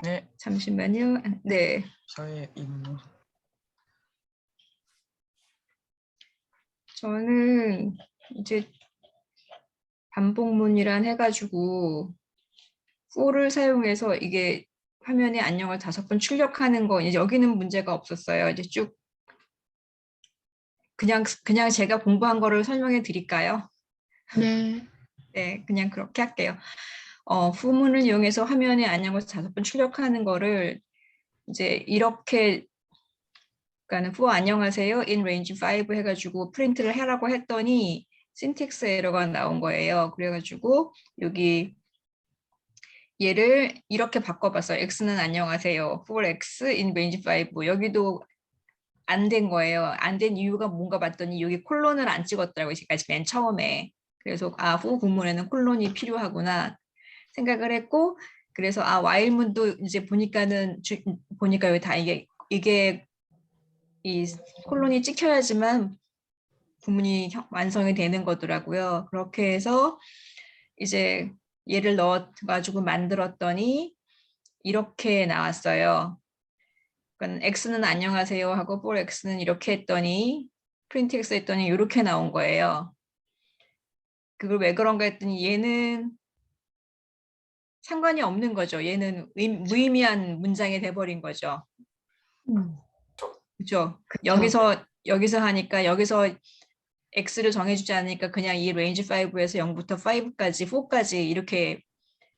네, 잠시만요. 네. 사회 임무. 저는 이제 반복문이란 해가지고 for를 사용해서 이게 화면에 안녕을 5번 출력하는 거 이제 여기는 문제가 없었어요. 이제 쭉 그냥 제가 공부한 거를 설명해 드릴까요? 네. 네, 그냥 그렇게 할게요. 후문을 이용해서 화면에 안녕을 5번 출력하는 거를 이제 이렇게 그러니까는 for 안녕하세요 in range 5 해가지고 프린트를 하라고 했더니 syntax 에러가 나온 거예요. 그래가지고 여기 얘를 이렇게 바꿔봤어요. x는 안녕하세요. for x in range 5 여기도 안 된 거예요. 안 된 이유가 뭔가 봤더니 여기 콜론을 안 찍었더라고요. 지금까지 맨 처음에. 그래서 for 구문에는 콜론이 필요하구나 생각을 했고 그래서 while문도 이제 보니까 여기 다 이게 이 콜론이 찍혀야지만 구문이 완성이 되는 거더라고요. 그렇게 해서 이제 얘를 넣어가지고 만들었더니 이렇게 나왔어요. 그러니까 x는 안녕하세요 하고 for x는 이렇게 했더니 프린트 x 했더니 이렇게 나온 거예요. 그걸 왜 그런가 했더니 얘는 상관이 없는 거죠. 얘는 무의미한 문장이 돼버린 거죠. 그렇죠? 그쵸. 여기서 하니까 여기서 x를 정해주지 않으니까 그냥 이 range 5에서 0부터 5까지, 4까지 이렇게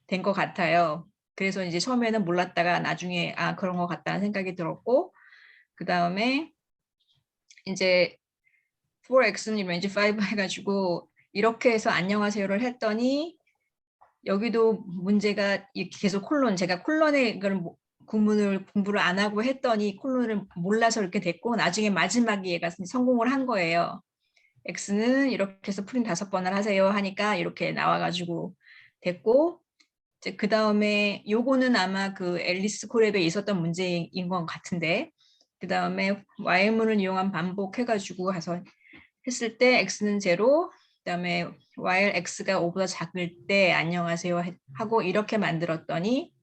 된 것 같아요. 그래서 이제 처음에는 몰랐다가 나중에 그런 것 같다는 생각이 들었고 그 다음에 이제 4x는 range 5 해가지고 이렇게 해서 안녕하세요를 했더니 여기도 문제가 계속 제가 콜론의 구문을 공부를 안 하고 했더니 콜론을 몰라서 이렇게 됐고 나중에 마지막에 얘가 성공을 한 거예요. x는 이렇게 해서 프린트 5번을 하세요 하니까 이렇게 나와가지고 됐고 이제 그 다음에 요거는 아마 그 앨리스 콜랩에 있었던 문제인 것 같은데 그 다음에 while문을 이용한 반복해가지고 가서 했을 때 x는 0, 그 다음에 while x가 5보다 작을 때 안녕하세요 하고 이렇게 만들었더니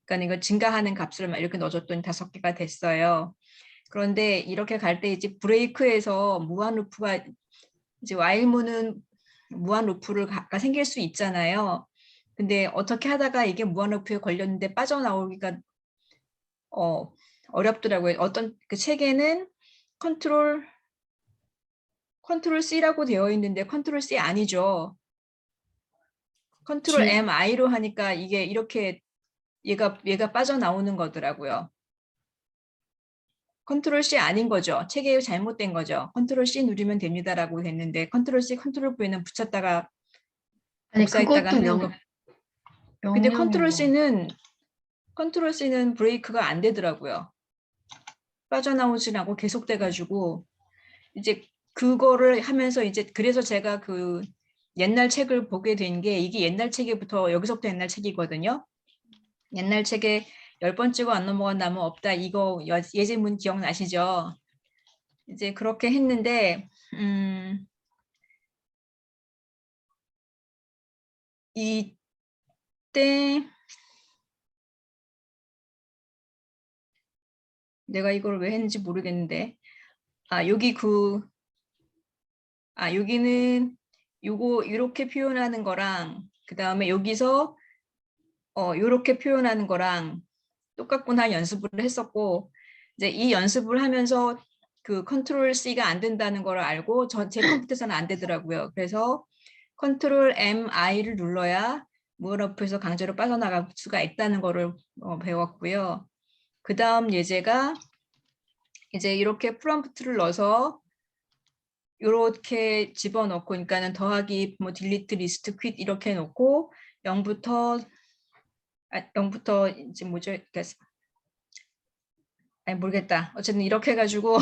그러니까 이거 증가하는 값을 막 이렇게 넣어줬더니 5개가 됐어요. 그런데 이렇게 갈 때 이제 브레이크에서 무한 루프가 이제 while문은 무한 루프가 생길 수 있잖아요. 근데 어떻게 하다가 이게 무한 루프에 걸렸는데 빠져나오기가 어렵더라고요. 어떤 그 책에는 컨트롤 C라고 되어 있는데 컨트롤 C 아니죠. 컨트롤 MI로 하니까 이게 이렇게 얘가 빠져나오는 거더라고요. 컨트롤 C 아닌 거죠. 책에 잘못된 거죠. 컨트롤 C 누르면 됩니다라고 됐는데 컨트롤 C, 컨트롤 V는 붙였다가 아니 복사했다가 그것도 하는 거. 근데 명령인 거. 컨트롤 C는 브레이크가 안 되더라고요. 빠져나오진 않고 계속돼가지고 이제 그거를 하면서 이제 그래서 제가 그 옛날 책을 보게 된 게 이게 옛날 책에부터 여기서부터 옛날 책이거든요. 옛날 책에 10번 찍어 안 넘어간 나무 없다. 이거 예제문 기억나시죠? 이제 그렇게 했는데 이때 내가 이걸 왜 했는지 모르겠는데 여기는 요거 이렇게 표현하는 거랑 그 다음에 여기서 이렇게 표현하는 거랑 똑같구나 연습을 했었고 이제 이 연습을 하면서 그 컨트롤 C가 안 된다는 걸 알고 제 컴퓨터에서는 안 되더라고요. 그래서 컨트롤 MI를 눌러야 무어프에서 강제로 빠져나갈 수가 있다는 거를 배웠고요. 그 다음 예제가 이제 이렇게 프롬프트를 넣어서 이렇게 집어넣고 그러니까는 더하기 뭐 딜리트 리스트 퀴트 이렇게 놓고 0부터 이제 뭐죠? 아니 모르겠다. 어쨌든 이렇게 해가지고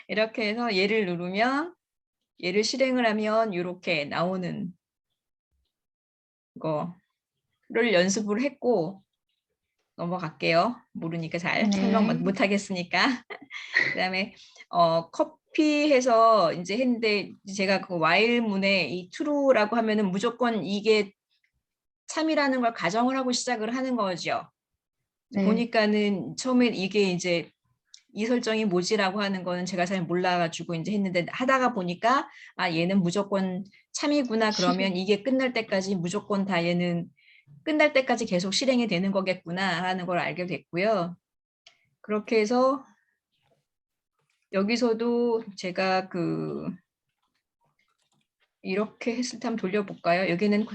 이렇게 해서 얘를 누르면 얘를 실행을 하면 이렇게 나오는 거를 연습을 했고 넘어갈게요. 모르니까 잘 설명 네. 못 하겠으니까. 그다음에 커피해서 이제 했는데 제가 그 while문에 이 true라고 하면은 무조건 이게 참이라는 걸 가정을 하고 시작을 하는 거죠. 네. 보니까는 처음엔 이게 이제 이 설정이 뭐지라고 하는 거는 제가 잘 몰라가지고 이제 했는데 하다가 보니까 아 얘는 무조건 참이구나. 그러면 이게 끝날 때까지 무조건 다 얘는 끝날 때까지 계속 실행이 되는 거겠구나 하는 걸 알게 됐고요. 그렇게 해서 여기서도 제가 이렇게 했을 때 한번 돌려볼까요? 여기는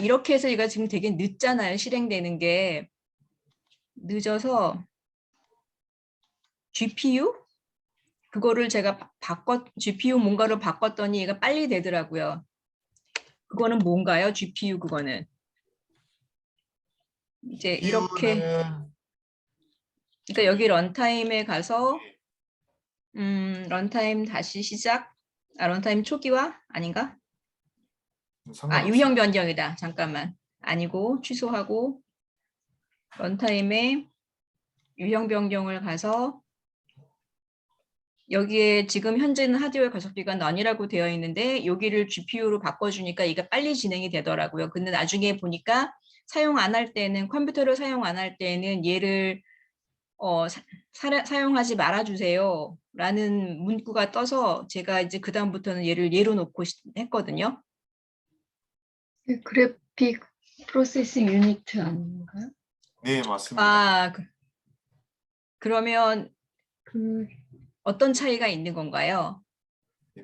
이렇게 해서 이거 지금 되게 늦잖아요. 실행되는 게 늦어서 GPU 그거를 제가 GPU 뭔가를 바꿨더니 얘가 빨리 되더라고요. 그거는 뭔가요? GPU 그거는 이제 이렇게 이유는 그러니까 여기 런타임에 가서 런타임 다시 시작. 런타임 초기화 아닌가? 유형 상관없습니다. 변경이다. 잠깐만. 아니고 취소하고 런타임에 유형 변경을 가서 여기에 지금 현재는 하드웨어 가속비가 넌이라고 되어 있는데 여기를 GPU로 바꿔주니까 이게 빨리 진행이 되더라고요. 근데 나중에 보니까 사용 안 할 때는 컴퓨터를 사용 안 할 때는 얘를 사용하지 말아주세요 라는 문구가 떠서 제가 이제 그 다음부터는 얘를 예로 놓고 했거든요. 그래픽 프로세싱 유니트 아닌가요? 네, 맞습니다. 그러면 그 어떤 차이가 있는 건가요?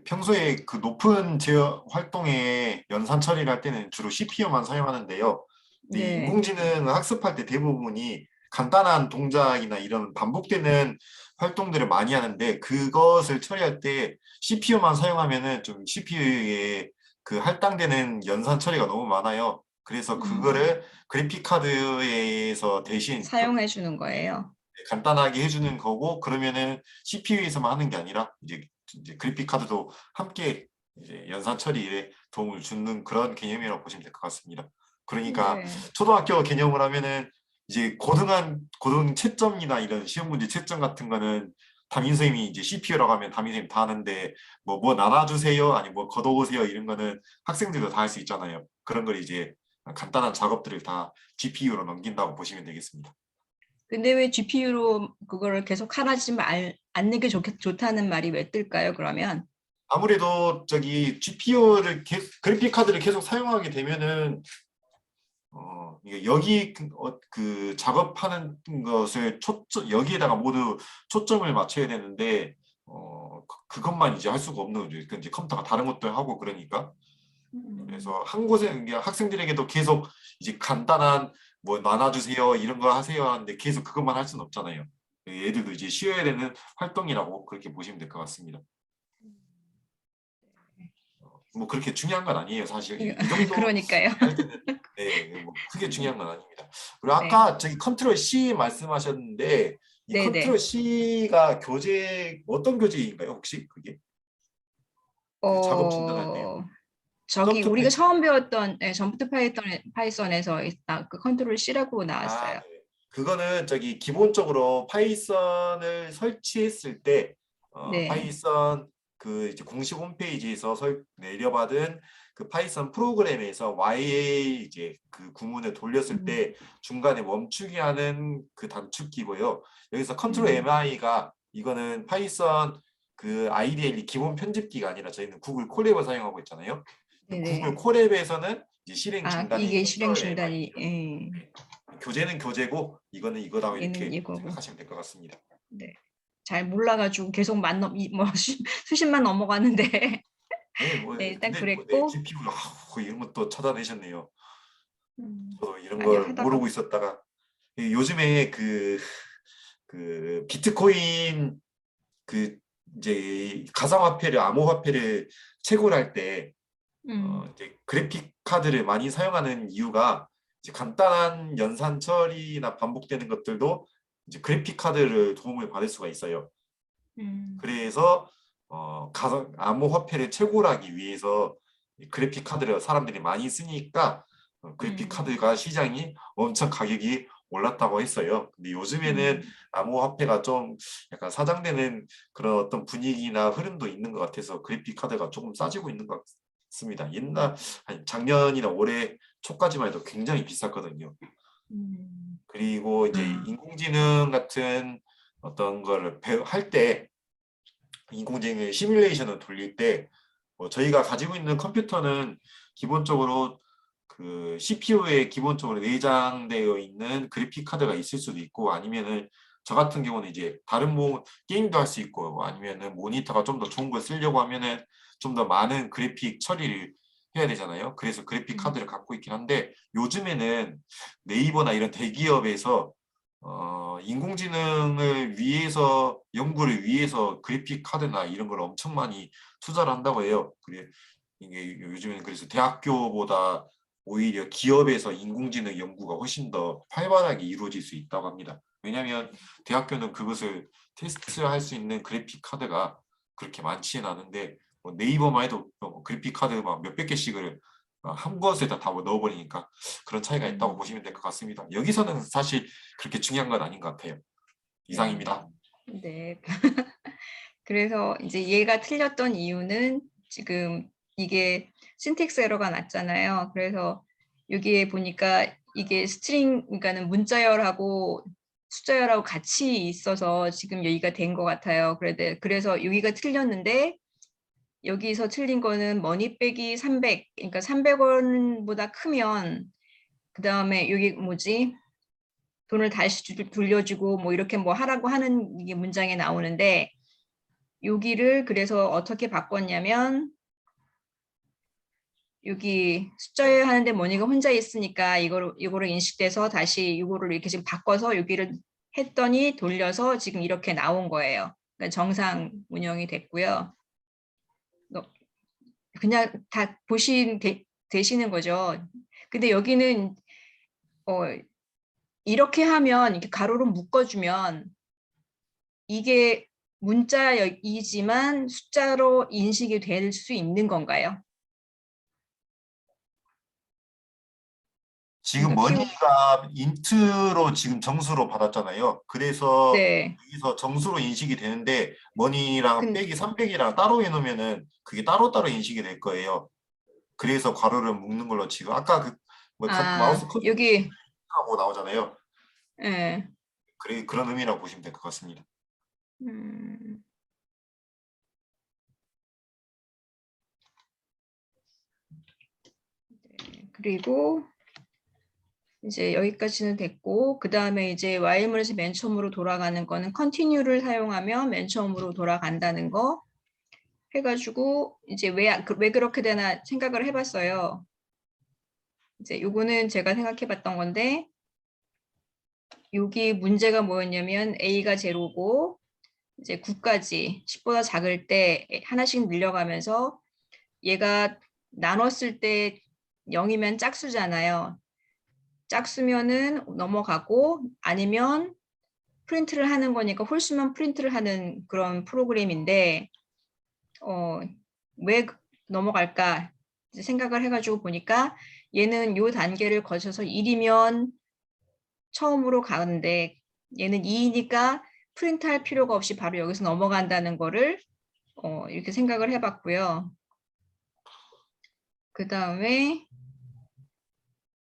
평소에 그 높은 제어 활동에 연산 처리를 할 때는 주로 CPU만 사용하는데요. 근데 이 네. 인공지능 학습할 때 대부분이 간단한 동작이나 이런 반복되는 활동들을 많이 하는데 그것을 처리할 때 CPU만 사용하면은 좀 CPU에 그 할당되는 연산 처리가 너무 많아요. 그래서 그거를 그래픽 카드에서 대신 사용해 주는 거예요. 간단하게 해주는 거고 그러면은 CPU에서만 하는 게 아니라 이제 그래픽 카드도 함께 이제 연산 처리에 도움을 주는 그런 개념이라고 보시면 될 것 같습니다. 그러니까 네. 초등학교 개념을 하면은 이제 고등 채점이나 이런 시험 문제 채점 같은 거는 담임 선생님이 이제 CPU라고 하면 담임 선생님 다 하는데 뭐 나눠주세요 아니 뭐 걷어오세요 이런 거는 학생들도 다 할 수 있잖아요. 그런 걸 이제 간단한 작업들을 다 GPU로 넘긴다고 보시면 되겠습니다. 근데 왜 GPU로 그거를 계속 하지 않는 게 좋다는 말이 왜 뜰까요? 그러면 아무래도 저기 GPU를 그래픽 카드를 계속 사용하게 되면은 이게 여기 그 작업하는 것을 여기에다가 모두 초점을 맞춰야 되는데 그것만 이제 할 수가 없는 거죠. 이제 컴퓨터가 다른 것들 하고 그러니까 그래서 한 곳에 이게 학생들에게도 계속 이제 간단한 뭐 나눠주세요 이런 거 하세요 하는데 계속 그것만 할 수는 없잖아요. 애들도 이제 쉬어야 되는 활동이라고 그렇게 보시면 될 것 같습니다. 뭐 그렇게 중요한 건 아니에요, 사실. 이 정도 그러니까요. 할 때는 네, 뭐 크게 중요한 건 아닙니다. 그리고 네. 아까 저기 컨트롤 C 말씀하셨는데 이 네네. 컨트롤 C가 어떤 교재인가요, 혹시 그게? 그 작업 진단할 때. 저기 점프 우리가 파이썬. 처음 배웠던 점프트 파이썬에서 그 컨트롤 C라고 나왔어요. 네. 그거는 저기 기본적으로 파이썬을 설치했을 때 네. 파이썬 그 이제 공식 홈페이지에서 내려받은 그 파이썬 프로그램에서 YA 이제 그 구문을 돌렸을 때 중간에 멈추게 하는 그 단축키고요. 여기서 컨트롤 MI가 이거는 파이썬 그 IDLE 기본 편집기가 아니라 저희는 구글 콜랩을 사용하고 있잖아요. 구글 네네. 콜랩에서는 이제 실행 중단이 이게 실행 컨트롤 중단이 MI죠. 교재는 교재고 이거는 이거다 얘는 이렇게 이거고. 생각하시면 될 것 같습니다. 네. 잘 몰라가지고 계속 수십만 넘어가는데 네, 뭐 네, 일단 근데 뭐 네, 그랬고 GPU 이런 것도 찾아내셨네요. 저도 이런 아니 걸 하다가 모르고 있었다가 요즘에 그 비트코인 그 이제 가상화폐를 암호화폐를 채굴할 때 이제 그래픽 카드를 많이 사용하는 이유가 이제 간단한 연산 처리나 반복되는 것들도 이제 그래픽 카드를 도움을 받을 수가 있어요. 그래서 가상 암호화폐를 채굴하기 위해서 그래픽 카드를 사람들이 많이 쓰니까 그래픽 카드가 시장이 엄청 가격이 올랐다고 했어요. 근데 요즘에는 암호화폐가 좀 약간 사장되는 그런 어떤 분위기나 흐름도 있는 것 같아서 그래픽 카드가 조금 싸지고 있는 것 같습니다. 아니, 작년이나 올해 초까지만 해도 굉장히 비쌌거든요. 그리고 이제 아. 인공지능 같은 어떤 거를 할 때 인공지능 시뮬레이션을 돌릴 때 저희가 가지고 있는 컴퓨터는 기본적으로 그 CPU에 기본적으로 내장되어 있는 그래픽 카드가 있을 수도 있고 아니면은 저 같은 경우는 이제 다른 뭐 게임도 할 수 있고 아니면은 모니터가 좀 더 좋은 걸 쓰려고 하면은 좀 더 많은 그래픽 처리를 해야 되잖아요. 그래서 그래픽 카드를 갖고 있긴 한데 요즘에는 네이버나 이런 대기업에서 인공지능을 위해서 연구를 위해서 그래픽 카드나 이런 걸 엄청 많이 투자를 한다고 해요. 그래 이게 요즘에는 그래서 대학교보다 오히려 기업에서 인공지능 연구가 훨씬 더 활발하게 이루어질 수 있다고 합니다. 왜냐하면 대학교는 그것을 테스트할 수 있는 그래픽 카드가 그렇게 많지는 않은데 뭐 네이버만 해도 그래픽 카드 막 몇백 개씩을 한 곳에다 다 넣어버리니까 그런 차이가 있다고 보시면 될 것 같습니다. 여기서는 사실 그렇게 중요한 건 아닌 것 같아요. 이상입니다. 네. 그래서 이제 얘가 틀렸던 이유는 지금 이게 신텍스 에러가 났잖아요. 그래서 여기에 보니까 이게 스트링, 그러니까는 문자열하고 숫자열하고 같이 있어서 지금 여기가 된 것 같아요. 그래서 여기가 틀렸는데 여기서 틀린 거는 머니 빼기 300, 그러니까 300원보다 크면 그 다음에 여기 뭐지? 돈을 다시 돌려주고 뭐 이렇게 뭐 하라고 하는 이게 문장에 나오는데 여기를 그래서 어떻게 바꿨냐면 여기 숫자열 하는데 머니가 혼자 있으니까 이거를 인식돼서 다시 이거를 이렇게 지금 바꿔서 여기를 했더니 돌려서 지금 이렇게 나온 거예요. 그러니까 정상 운영이 됐고요. 그냥 다 되시는 거죠. 근데 여기는 이렇게 하면 이렇게 가로로 묶어주면 이게 문자이지만 숫자로 인식이 될 수 있는 건가요? 지금 그러니까 머니가 인트로 지금 정수로 받았잖아요. 그래서 네. 여기서 정수로 인식이 되는데 머니랑 근, 빼기 300이랑 따로 해놓으면은 그게 따로따로 인식이 될 거예요. 그래서 괄호를 묶는 걸로 지금 아까 그뭐 마우스 여기 커트하고 나오잖아요. 예. 그런 의미라고 보시면 될 것 같습니다. 음, 네. 그리고 이제 여기까지는 됐고 그 다음에 이제 와일물에서 맨 처음으로 돌아가는 거는 컨티뉴를 사용하면 맨 처음으로 돌아간다는 거 해가지고 이제 왜 그렇게 되나 생각을 해봤어요. 이제 요거는 제가 생각해봤던 건데 여기 문제가 뭐였냐면 A가 제로고 이제 9까지 10보다 작을 때 하나씩 늘려가면서 얘가 나눴을 때 0이면 짝수잖아요. 짝수면은 넘어가고 아니면 프린트를 하는 거니까 홀수만 프린트를 하는 그런 프로그램인데 왜 넘어갈까 생각을 해가지고 보니까 얘는 요 단계를 거쳐서 1이면 처음으로 가는데 얘는 2이니까 프린트할 필요가 없이 바로 여기서 넘어간다는 거를 이렇게 생각을 해봤고요. 그 다음에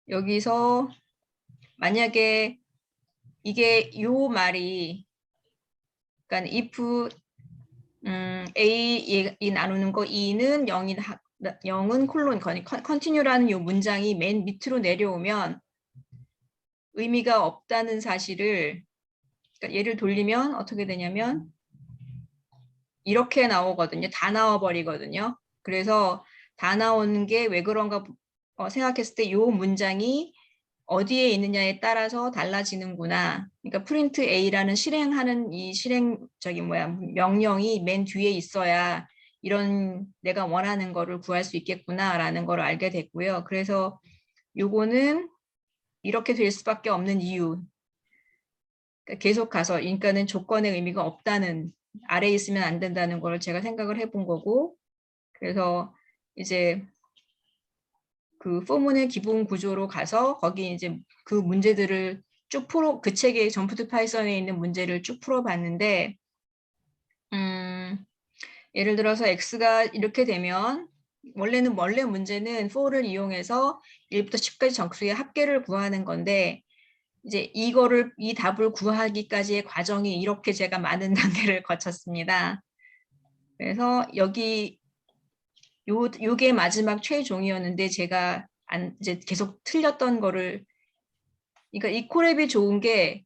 여기서 만약에 이게 요 말이 그러니까 if A 이 나누는 거 2는 0은 콜론 컨티뉴라는 요 문장이 맨 밑으로 내려오면 의미가 없다는 사실을 그러니까 얘를 돌리면 어떻게 되냐면 이렇게 나오거든요. 다 나와버리거든요. 그래서 다 나오는 게 왜 그런가 생각했을 때 이 문장이 어디에 있느냐에 따라서 달라지는구나. 그러니까 프린트 A라는 실행하는 이 명령이 맨 뒤에 있어야 이런 내가 원하는 거를 구할 수 있겠구나라는 걸 알게 됐고요. 그래서 요거는 이렇게 될 수밖에 없는 이유. 그러니까 계속 가서 그러니까는 조건의 의미가 없다는 아래에 있으면 안 된다는 걸 제가 생각을 해본 거고 그래서 이제 그 포문의 기본 구조로 가서 거기 이제 그 문제들을 쭉 그 책의 점프 투 파이썬에 있는 문제를 쭉 풀어봤는데, 예를 들어서 x가 이렇게 되면 원래 문제는 for를 이용해서 1부터 10까지 정수의 합계를 구하는 건데, 이제 이 답을 구하기까지의 과정이 이렇게 제가 많은 단계를 거쳤습니다. 그래서 요게 마지막 최종이었는데 제가 이제 계속 틀렸던 거를, 그러니까 이 콜앱이 좋은 게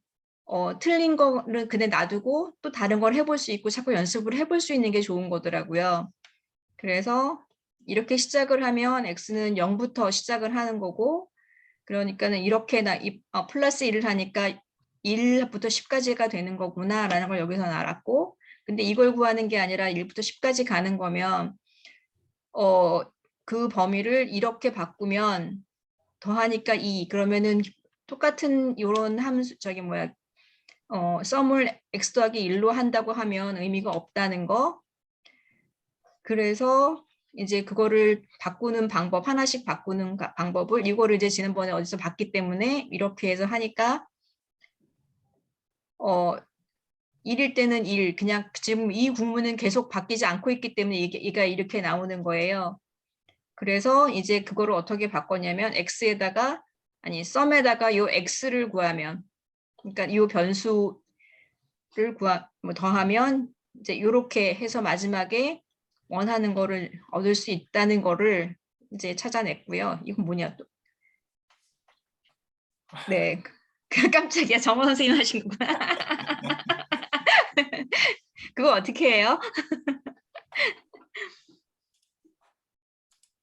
틀린 거를 그냥 놔두고 또 다른 걸 해볼 수 있고 자꾸 연습을 해볼 수 있는 게 좋은 거더라고요. 그래서 이렇게 시작을 하면 x는 0부터 시작을 하는 거고, 그러니까는 이렇게 플러스 1을 하니까 1부터 10까지가 되는 거구나라는 걸 여기서 알았고, 근데 이걸 구하는 게 아니라 1부터 10까지 가는 거면 그 범위를 이렇게 바꾸면 더하니까 2, 그러면은 똑같은 요런 함수 썸을 x 더하기 1로 한다고 하면 의미가 없다는 거. 그래서 이제 그거를 바꾸는 방법, 하나씩 바꾸는 방법을, 이거를 이제 지난번에 어디서 봤기 때문에 이렇게 해서 하니까 1일 때는 1, 그냥 지금 이 구문은 계속 바뀌지 않고 있기 때문에 얘가 이렇게 나오는 거예요. 그래서 이제 그거를 어떻게 바꿨냐면 썸에다가 요 x를 구하면, 그러니까 요 변수를 더하면 이제 이렇게 해서 마지막에 원하는 거를 얻을 수 있다는 거를 이제 찾아냈고요. 이건 뭐냐 또. 네. 깜짝이야. 정원 선생님 하신 거구나. 그거 어떻게 해요?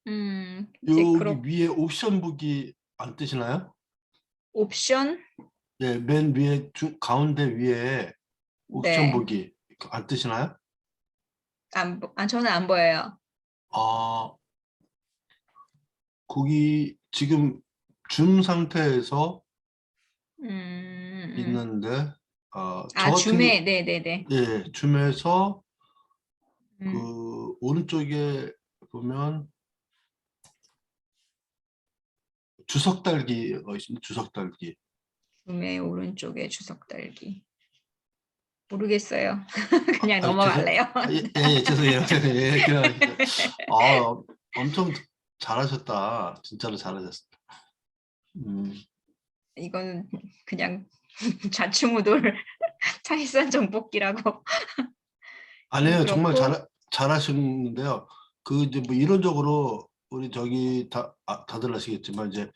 이제 여기 위에 옵션 보기 안 뜨시나요? 옵션? 네, 맨 위에 가운데 위에 옵션 네. 보기 안 뜨시나요? 저는 안 보여요. 아, 거기 지금 줌 상태에서 있는데 저 같은 줌에, 네네네. 예, 줌에서 음, 그 오른쪽에 보면 주석 달기가 있습니다. 주석 달기. 줌의 오른쪽에 주석 달기. 모르겠어요. 그냥 죄송, 넘어갈래요. 죄송해요. 예, 엄청 잘하셨다. 진짜로 잘하셨다. 이건 그냥 좌충우돌 차이선 정복기라고. 아니에요. 정말 그렇고, 잘하시는데요. 그 이제 뭐 이론적으로 우리 저기 다들 아시겠지만 이제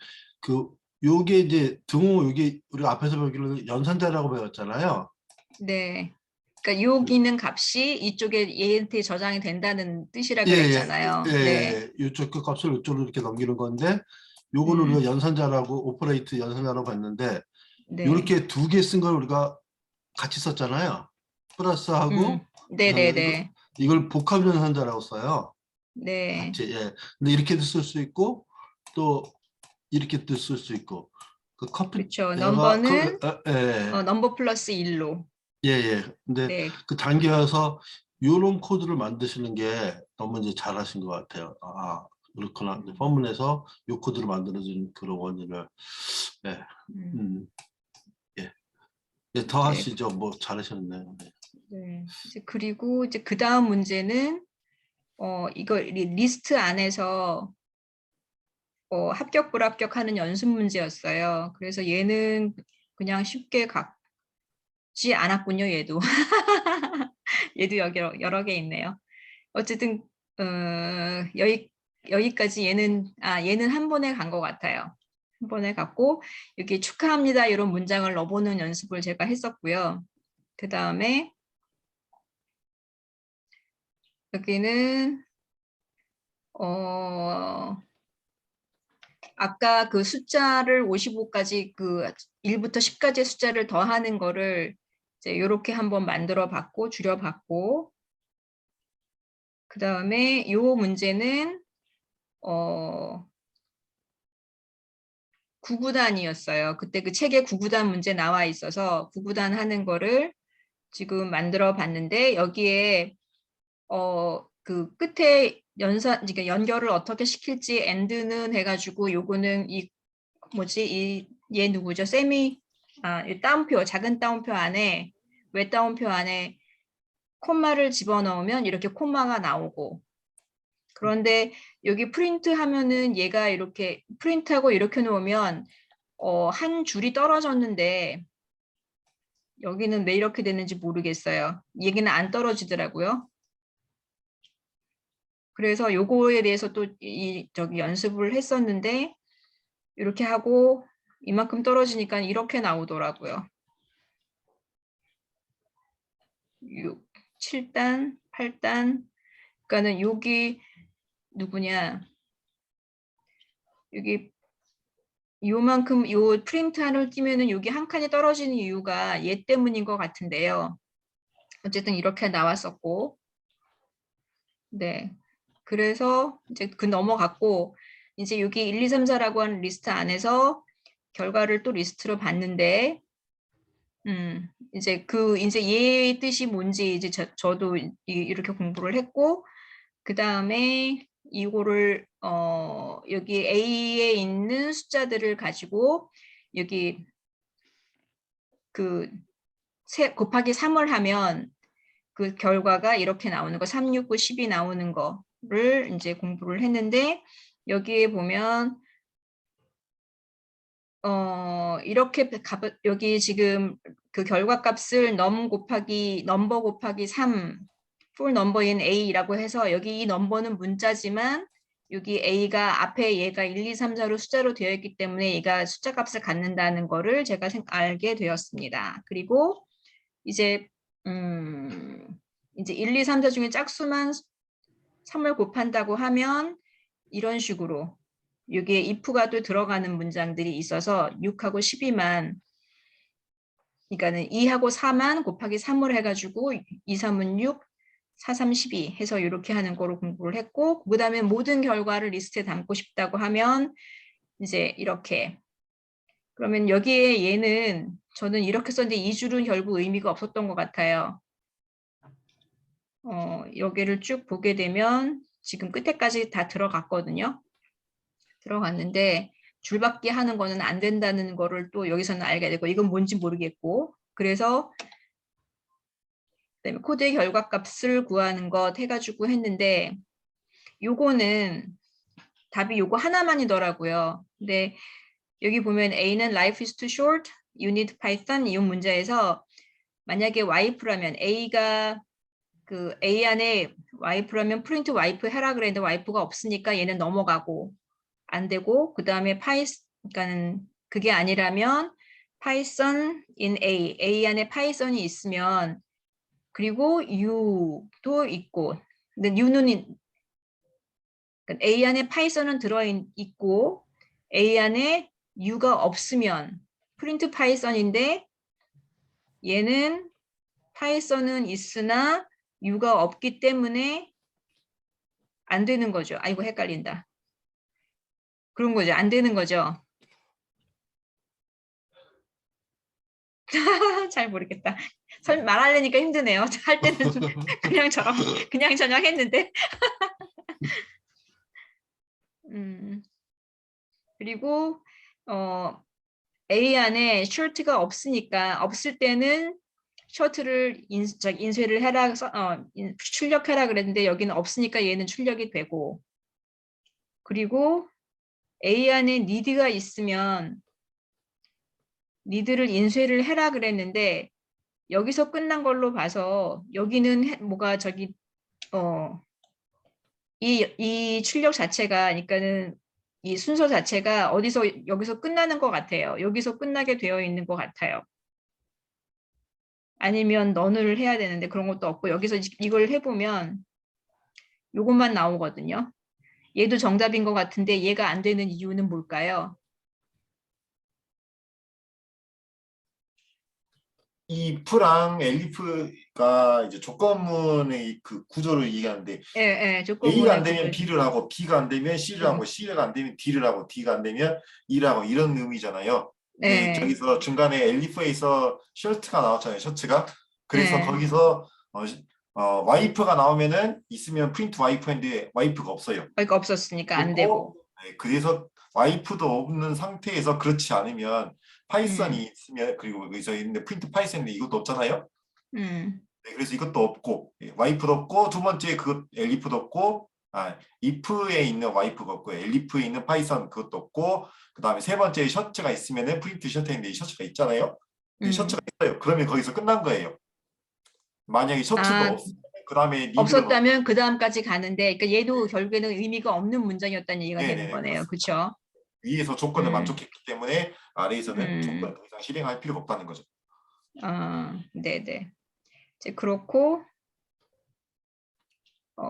요게 이제 등호 요게 우리가 앞에서 배우기로는 연산자라고 배웠잖아요. 네. 그러니까 여기는 값이 이쪽에 얘한테 저장이 된다는 뜻이라 예, 그랬잖아요. 네. 이쪽 그 값을 이쪽으로 이렇게 넘기는 건데 요거는 음, 우리가 연산자라고 오퍼레이트 연산자라고 했는데 네. 요렇게 두 개 쓴 걸 우리가 같이 썼잖아요. 플러스하고 네네네. 이걸 복합 연산자라고 써요. 네. 같이. 예. 근데 이렇게도 쓸 수 있고 또 이렇게도 쓸 수 있고 그 그렇죠. 얘가 넘버는 예. 넘버 플러스 1로. 예. 근데 네. 그 단계여서 요런 코드를 만드시는 게 너무 이제 잘하신 것 같아요. 그렇구나. 이제 포문에서 요 코드를 만들어준 그런 원인을. 예. 예. 예, 더 네. 하시죠. 뭐 잘하셨네요. 네. 네. 그리고 이제 그 다음 문제는 이거 리스트 안에서 합격 불합격하는 연습 문제였어요. 그래서 얘는 그냥 쉽게 갖지 않았군요. 얘도 얘도 여러 개 있네요. 어쨌든 여기까지 얘는 한 번에 간 것 같아요. 한 번에 갔고 여기 축하합니다 이런 문장을 넣어보는 연습을 제가 했었고요. 그 다음에 여기는 아까 그 숫자를 55까지 그 1부터 10까지의 숫자를 더하는 거를 이제 이렇게 한번 만들어 봤고 줄여 봤고, 그 다음에 요 문제는 9구단이었어요. 그때 그 책에 9구단 문제 나와 있어서 9구단 하는 거를 지금 만들어 봤는데, 여기에 그 끝에 그러니까 연결을 어떻게 시킬지 end는 해가지고 요거는 얘 누구죠? 이 따옴표, 작은 따옴표 안에, 외 따옴표 안에 콤마를 집어넣으면 이렇게 콤마가 나오고, 그런데 여기 프린트 하면은 얘가 이렇게 프린트하고 이렇게 놓으면 한 줄이 떨어졌는데 여기는 왜 이렇게 되는지 모르겠어요. 얘기는 안 떨어지더라고요. 그래서 요거에 대해서 또 저기 연습을 했었는데 이렇게 하고 이만큼 떨어지니까 이렇게 나오더라고요. 6, 7단, 8단. 그러니까는 여기 누구냐? 여기 요만큼 요 프린트한을 띄면은 여기 한 칸이 떨어지는 이유가 얘 때문인 것 같은데요. 어쨌든 이렇게 나왔었고, 네. 그래서 이제 넘어갔고, 이제 여기 1, 2, 3, 4라고 하는 리스트 안에서 결과를 또 리스트로 봤는데, 이제 얘의 뜻이 뭔지 이제 저도 이렇게 공부를 했고, 그 다음에 이거를 여기 A에 있는 숫자들을 가지고 여기 그 곱하기 3을 하면 그 결과가 이렇게 나오는 거 3, 6, 9, 10이 나오는 거를 이제 공부를 했는데 여기에 보면 이렇게 여기 지금 그 결과값을 넘버 곱하기 3 full number인 A라고 해서 여기 이 넘버는 문자지만 여기 A가 앞에 얘가 1, 2, 3, 4로 숫자로 되어 있기 때문에 얘가 숫자 값을 갖는다는 거를 제가 알게 되었습니다. 그리고 이제 1, 2, 3, 4 중에 짝수만 3을 곱한다고 하면 이런 식으로 여기에 if가 또 들어가는 문장들이 있어서 6하고 12만 그러니까는 2하고 4만 곱하기 3을 해가지고 2, 3은 6, 4, 3, 12 해서 이렇게 하는 거로 공부를 했고 그 다음에 모든 결과를 리스트에 담고 싶다고 하면 이제 이렇게 그러면 여기에 얘는 저는 이렇게 썼는데 이 줄은 결국 의미가 없었던 것 같아요. 여기를 쭉 보게 되면 지금 끝에까지 다 들어갔거든요. 들어갔는데 줄바퀴 하는 거는 안 된다는 거를 또 여기서는 알게 되고 이건 뭔지 모르겠고 그래서 그다음에 코드의 결과값을 구하는 것 해가지고 했는데 요거는 답이 요거 하나만이더라고요. 근데 여기 보면 A는 life is too short, you need Python 이 문제에서 만약에 와이프라면 A가 그 A 안에 와이프라면 프린트 와이프 해라 그랬는데 와이프가 없으니까 얘는 넘어가고 안 되고 그 다음에 그러니까는 그게 아니라면 Python in A 안에 파이썬이 있으면 그리고 U도 있고 근데 U는 A 안에 파이썬은 들어있고 A 안에 U가 없으면 프린트 파이썬인데 얘는 파이썬은 있으나 U가 없기 때문에 안 되는 거죠. 아이고 헷갈린다. 그런 거죠. 안 되는 거죠. 잘 모르겠다. 말하려니까 힘드네요. 할 때는 그냥 저냥 했는데. 그리고 A 안에 short가 없으니까 없을 때는 short를 인쇄를 해라 출력해라 그랬는데 여기는 없으니까 얘는 출력이 되고 그리고 A 안에 need가 있으면 need를 인쇄를 해라 그랬는데 여기서 끝난 걸로 봐서 여기는 뭐가 이 출력 자체가 그러니까는 이 순서 자체가 여기서 끝나는 것 같아요. 여기서 끝나게 되어 있는 것 같아요. 아니면 넌을 해야 되는데 그런 것도 없고 여기서 이걸 해보면 이것만 나오거든요. 얘도 정답인 것 같은데 얘가 안 되는 이유는 뭘까요? if랑 elif가 이제 조건문의 그 구조를 얘기하는데 예, A가 안 되면 B를 하고 B가 안 되면 C를 하고 C가 안 되면 D를 하고 D가 안 되면 E를 하고 이런 의미잖아요. 근데 저기서 중간에 엘리프에서 셔츠가 나왔잖아요. 셔츠가. 그래서 거기서 와이프가 나오면은 있으면 프린트 와이프인데 와이프가 없어요. 그러니까 없었으니까 안 되고. 네, 그래서 와이프도 없는 상태에서 그렇지 않으면 파이썬이 음. 있으면 그리고 여기서 있는 프린트 파이썬인데 이것도 없잖아요. 네, 그래서 이것도 없고 와이프도 없고 두 번째 그 elif도 없고 if에 있는 와이프가 없고 elif에 있는 파이썬 그것도 없고 그 다음에 세 번째 셔츠가 있으면은 프린트 셔츠인데 이 셔츠가 있잖아요. 이 셔츠가 있어요. 그러면 거기서 끝난 거예요. 만약에 셔츠도 아, 없으면 그 다음에 니들은 없었다면 그 다음까지 가는데, 그러니까 얘도 결국에는 의미가 없는 문장이었다는 얘기가 되는 네네네 거네요. 그렇습니다. 그렇죠? 위에서 조건을 음, 만족했기 때문에 아래에서는 조건을 음, 더 이상 실행할 필요가 없다는 거죠. 네네. 이제 그렇고,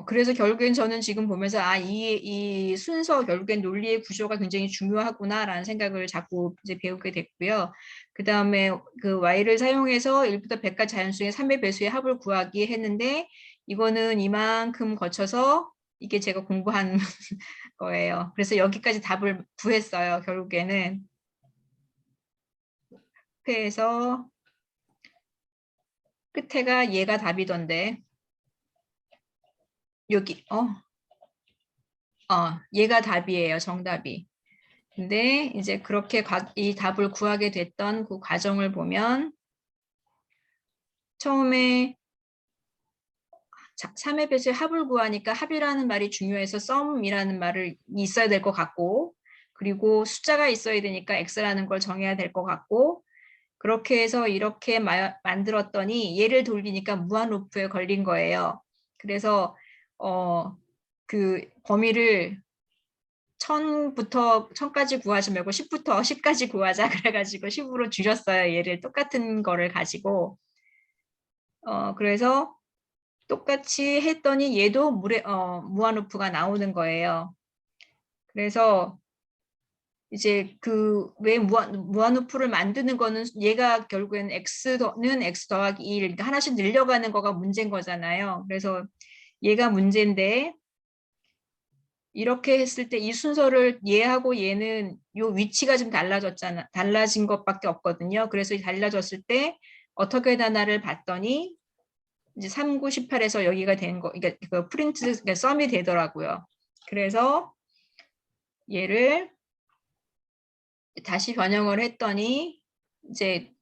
그래서 결국엔 저는 지금 보면서 이 순서 결국엔 논리의 구조가 굉장히 중요하구나라는 생각을 자꾸 이제 배우게 됐고요. 그 다음에 그 y를 사용해서 1부터 100까지 자연수의 3의 배수의 합을 구하기 했는데 이거는 이만큼 거쳐서 이게 제가 공부한 거예요. 그래서 여기까지 답을 구했어요. 결국에는 그래서 끝에가 얘가 답이던데 여기 얘가 답이에요. 정답이. 근데 이제 그렇게 이 답을 구하게 됐던 그 과정을 보면 처음에 3의 배수의 합을 구하니까 합이라는 말이 중요해서 sum이라는 말을 있어야 될 것 같고 그리고 숫자가 있어야 되니까 x라는 걸 정해야 될 것 같고 그렇게 해서 이렇게 만들었더니 얘를 돌리니까 무한 루프에 걸린 거예요. 그래서 그 범위를 1000부터 1000까지 구하지 말고 10부터 10까지 구하자 그래가지고 10으로 줄였어요. 얘를 똑같은 거를 가지고 그래서 똑같이 했더니 얘도 무한 루프가 나오는 거예요. 그래서 이제 그 왜 무한 루프를 만드는 거는 얘가 결국에는 x는 x 더하기 1 그러니까 하나씩 늘려가는 거가 문제인 거잖아요. 그래서 얘가 문제인데 이렇게 했을 때 이 순서를 얘하고 얘는 요 위치가 좀 달라진 것밖에 없거든요. 그래서 달라졌을 때 어떻게 되나를 봤더니 이제 3918에서 여기가 된 거, 그러니까 그 프린트, 그러니까 썸이 되더라고요. 그래서 얘를 다시 변형을 했더니 이제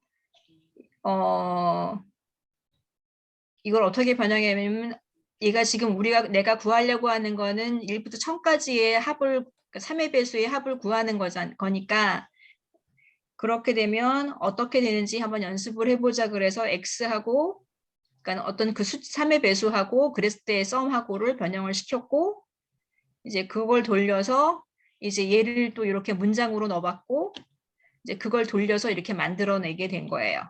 이걸 어떻게 변형하냐면 얘가 지금 내가 구하려고 하는 거는 1부터 1000까지의 합을 3의 배수의 합을 구하는 거니까 그렇게 되면 어떻게 되는지 한번 연습을 해보자 그래서 x하고 그러니까 어떤 그 3의 배수하고 그랬을 때의 썸하고를 변형을 시켰고 이제 그걸 돌려서 이제 얘를 또 이렇게 문장으로 넣어봤고 이제 그걸 돌려서 이렇게 만들어내게 된 거예요.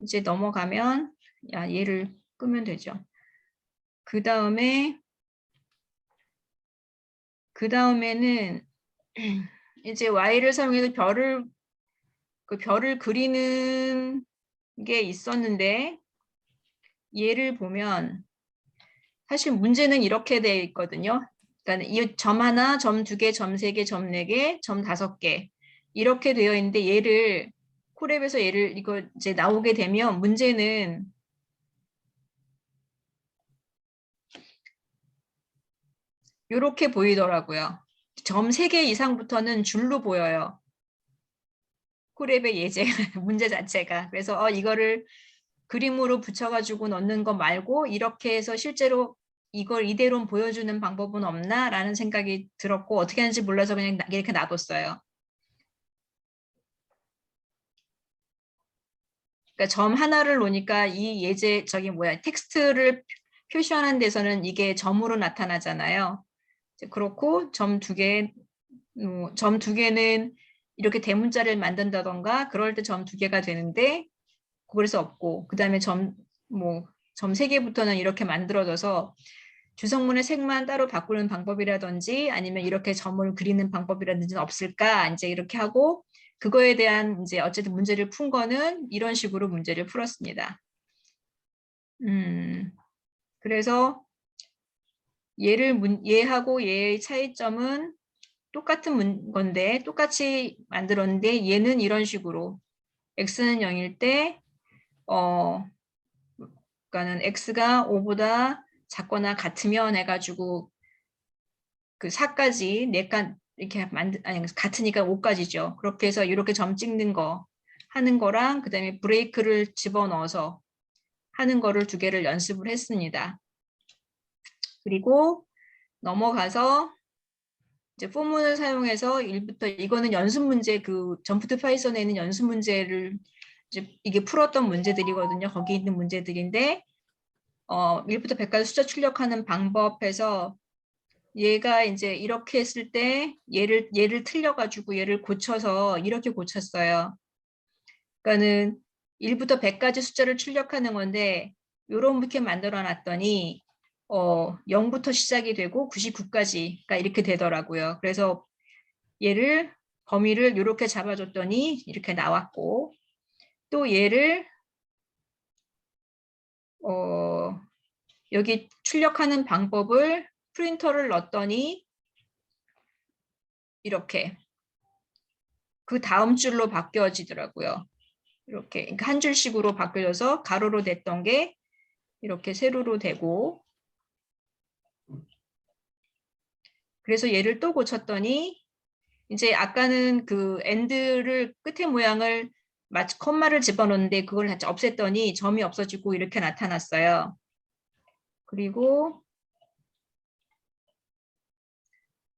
이제 넘어가면 얘를 끄면 되죠. 그 다음에는 이제 y를 사용해서 별을 그리는 게 있었는데 얘를 보면 사실 문제는 이렇게 돼 있거든요. 그러니까 이 점 하나, 점 2개, 점 3개, 점 4개, 점 5개 이렇게 되어 있는데 얘를 콜앱에서 얘를 이거 이제 나오게 되면 문제는 이렇게 보이더라고요. 점 3개 이상부터는 줄로 보여요. 콜앱의 예제 문제 자체가. 그래서 이거를 그림으로 붙여가지고 넣는 거 말고 이렇게 해서 실제로 이걸 이대로 보여주는 방법은 없나? 라는 생각이 들었고 어떻게 하는지 몰라서 그냥 이렇게 놔뒀어요. 그러니까 점 하나를 놓으니까 이 텍스트를 표시하는 데서는 이게 점으로 나타나잖아요. 그렇고 점 2개는 이렇게 대문자를 만든다던가 그럴 때 점 2개가 되는데 그래서 없고 그 다음에 점 3개부터는 이렇게 만들어져서 주성문의 색만 따로 바꾸는 방법이라든지 아니면 이렇게 점을 그리는 방법이라든지 없을까 이제 이렇게 하고 그거에 대한 이제 어쨌든 문제를 푼 거는 이런 식으로 문제를 풀었습니다. 그래서 얘하고 얘의 차이점은 똑같은 건데 똑같이 만들었는데 얘는 이런 식으로 x는 0일 때 그러니까는 x가 5보다 작거나 같으면 해가지고 그 4까지 4칸 이렇게 아니 같으니까 5까지죠. 그렇게 해서 이렇게 점 찍는 거 하는 거랑 그다음에 브레이크를 집어넣어서 하는 거를 2개를 연습을 했습니다. 그리고 넘어가서 이제 포문을 사용해서 1부터 이거는 연습 문제 그 점프트 파이썬에 있는 연습 문제를 이제 이게 풀었던 문제들이거든요. 거기 있는 문제들인데 1부터 100까지 숫자 출력하는 방법에서 얘가 이제 이렇게 했을 때 얘를 틀려가지고 얘를 고쳐서 이렇게 고쳤어요. 그러니까는 1부터 100까지 숫자를 출력하는 건데 요렇게 만들어 놨더니 0부터 시작이 되고 99까지가 이렇게 되더라고요. 그래서 얘를 범위를 이렇게 잡아줬더니 이렇게 나왔고 또 얘를 여기 출력하는 방법을 프린터를 넣었더니 이렇게 그 다음 줄로 바뀌어지더라고요. 이렇게 그러니까 한 줄씩으로 바뀌어져서 가로로 됐던 게 이렇게 세로로 되고 그래서 얘를 또 고쳤더니 이제 아까는 그 엔드를 끝에 모양을 마치 콤마를 집어넣는데 그걸 같이 없앴더니 점이 없어지고 이렇게 나타났어요. 그리고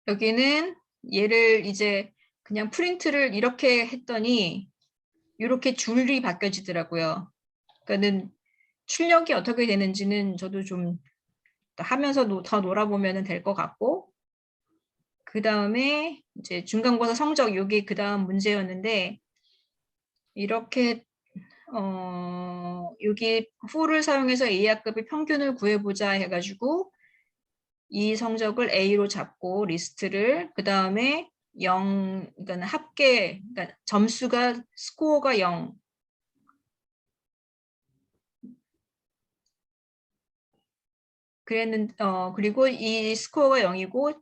여기는 얘를 이제 그냥 프린트를 이렇게 했더니 이렇게 줄이 바뀌어지더라고요. 그러니까는 출력이 어떻게 되는지는 저도 좀 하면서 더 놀아보면 될 것 같고 그 다음에 이제 중간고사 성적 여기 그 다음 문제였는데 이렇게 여기 foo를 사용해서 A학급의 평균을 구해보자 해가지고 이 성적을 A로 잡고 리스트를 그 다음에 0, 그러니까 합계, 그러니까 점수가 스코어가 0. 그리고 이 스코어가 0이고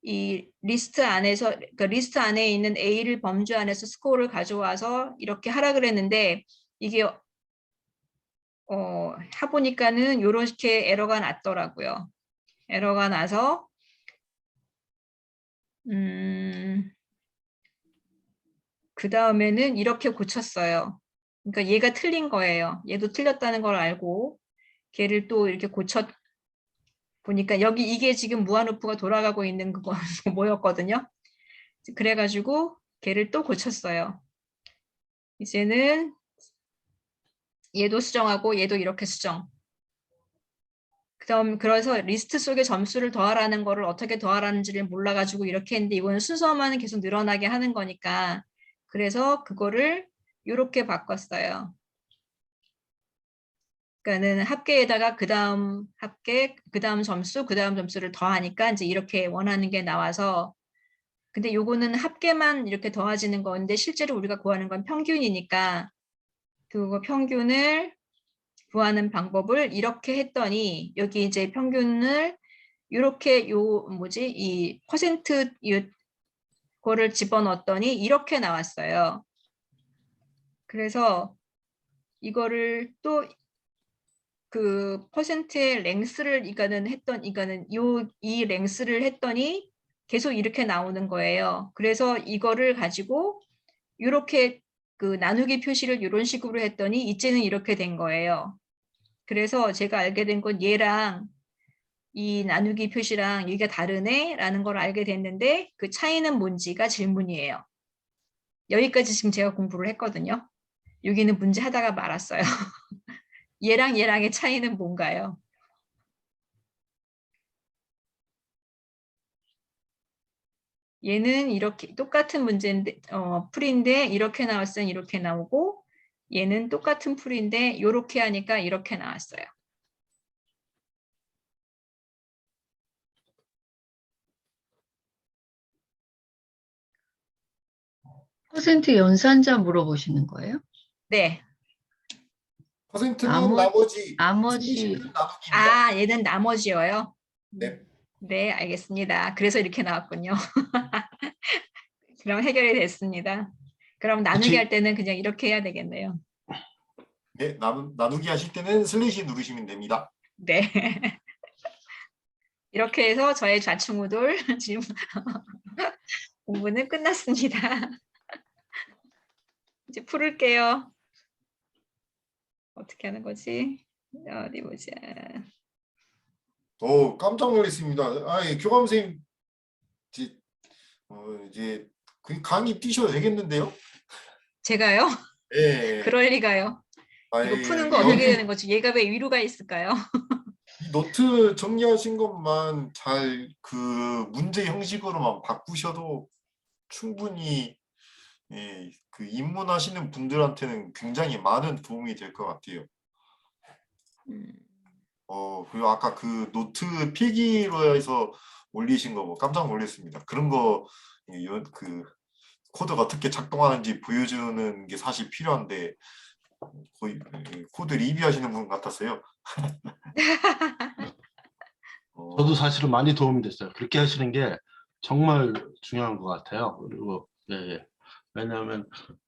이 리스트 안에서 그러니까 리스트 안에 있는 A를 범주 안에서 스코어를 가져와서 이렇게 하라 그랬는데 이게 해보니까는 이렇게 에러가 났더라고요. 에러가 나서 그 다음에는 이렇게 고쳤어요. 그러니까 얘가 틀린 거예요. 얘도 틀렸다는 걸 알고 걔를 또 이렇게 고쳐 보니까 여기 이게 지금 무한루프가 돌아가고 있는 그거 뭐였거든요. 그래가지고 걔를 또 고쳤어요. 이제는 얘도 수정하고 얘도 이렇게 수정. 그다음 그래서 리스트 속에 점수를 더하라는 거를 어떻게 더하라는지를 몰라가지고 이렇게 했는데 이거는 순서만 계속 늘어나게 하는 거니까 그래서 그거를 이렇게 바꿨어요. 그러니까는 합계에다가 그다음 합계, 그다음 점수, 그다음 점수를 더하니까 이제 이렇게 원하는 게 나와서 근데 요거는 합계만 이렇게 더해지는 건데 실제로 우리가 구하는 건 평균이니까 그거 평균을 구하는 방법을 이렇게 했더니 여기 이제 평균을 이렇게 이 퍼센트 거를 집어넣었더니 이렇게 나왔어요. 그래서 이거를 또 그 퍼센트의 랭스를 이거는 이 랭스를 했더니 계속 이렇게 나오는 거예요. 그래서 이거를 가지고 이렇게 그 나누기 표시를 이런 식으로 했더니 이제는 이렇게 된 거예요. 그래서 제가 알게 된 건 얘랑 이 나누기 표시랑 이게 다르네라는 걸 알게 됐는데 그 차이는 뭔지가 질문이에요. 여기까지 지금 제가 공부를 했거든요. 여기는 문제 하다가 말았어요. 얘랑 얘랑의 차이는 뭔가요? 얘는 이렇게 똑같은 문제인데 풀인데 이렇게 나왔을 땐 이렇게 나오고 얘는 똑같은 풀인데 이렇게 하니까 이렇게 나왔어요. 퍼센트 연산자 물어보시는 거예요? 네. 퍼센트는 나머지 슬래시는 나누기입니다. 얘는 나머지여요. 네. 네, 알겠습니다. 그래서 이렇게 나왔군요. 그럼 해결이 됐습니다. 그럼 나누기 할 때는 그냥 이렇게 해야 되겠네요. 네, 나누기 하실 때는 슬래시 누르시면 됩니다. 네. 이렇게 해서 저의 좌충우돌 지금 공부는 끝났습니다. 이제 풀을게요. 어떻게 하는 거지? 어디 보자. 깜짝 놀랐습니다. 교감 선생님 이제, 이제 그 강의 뛰셔도 되겠는데요? 제가요? 예. 그럴 리가요. 이거 푸는 거 어떻게 되는 거지? 얘가 왜 위로가 있을까요? 이 노트 정리하신 것만 잘 그 문제 형식으로만 바꾸셔도 충분히 그 입문하시는 분들한테는 굉장히 많은 도움이 될 것 같아요. 그리고 아까 그 노트 필기로 해서 올리신 거 깜짝 놀랐습니다. 그런 거 그 코드가 어떻게 작동하는지 보여주는 게 사실 필요한데 거의 코드 리뷰하시는 분 같았어요. 저도 사실은 많이 도움이 됐어요. 그렇게 하시는 게 정말 중요한 것 같아요. 그리고 예. 왜냐하면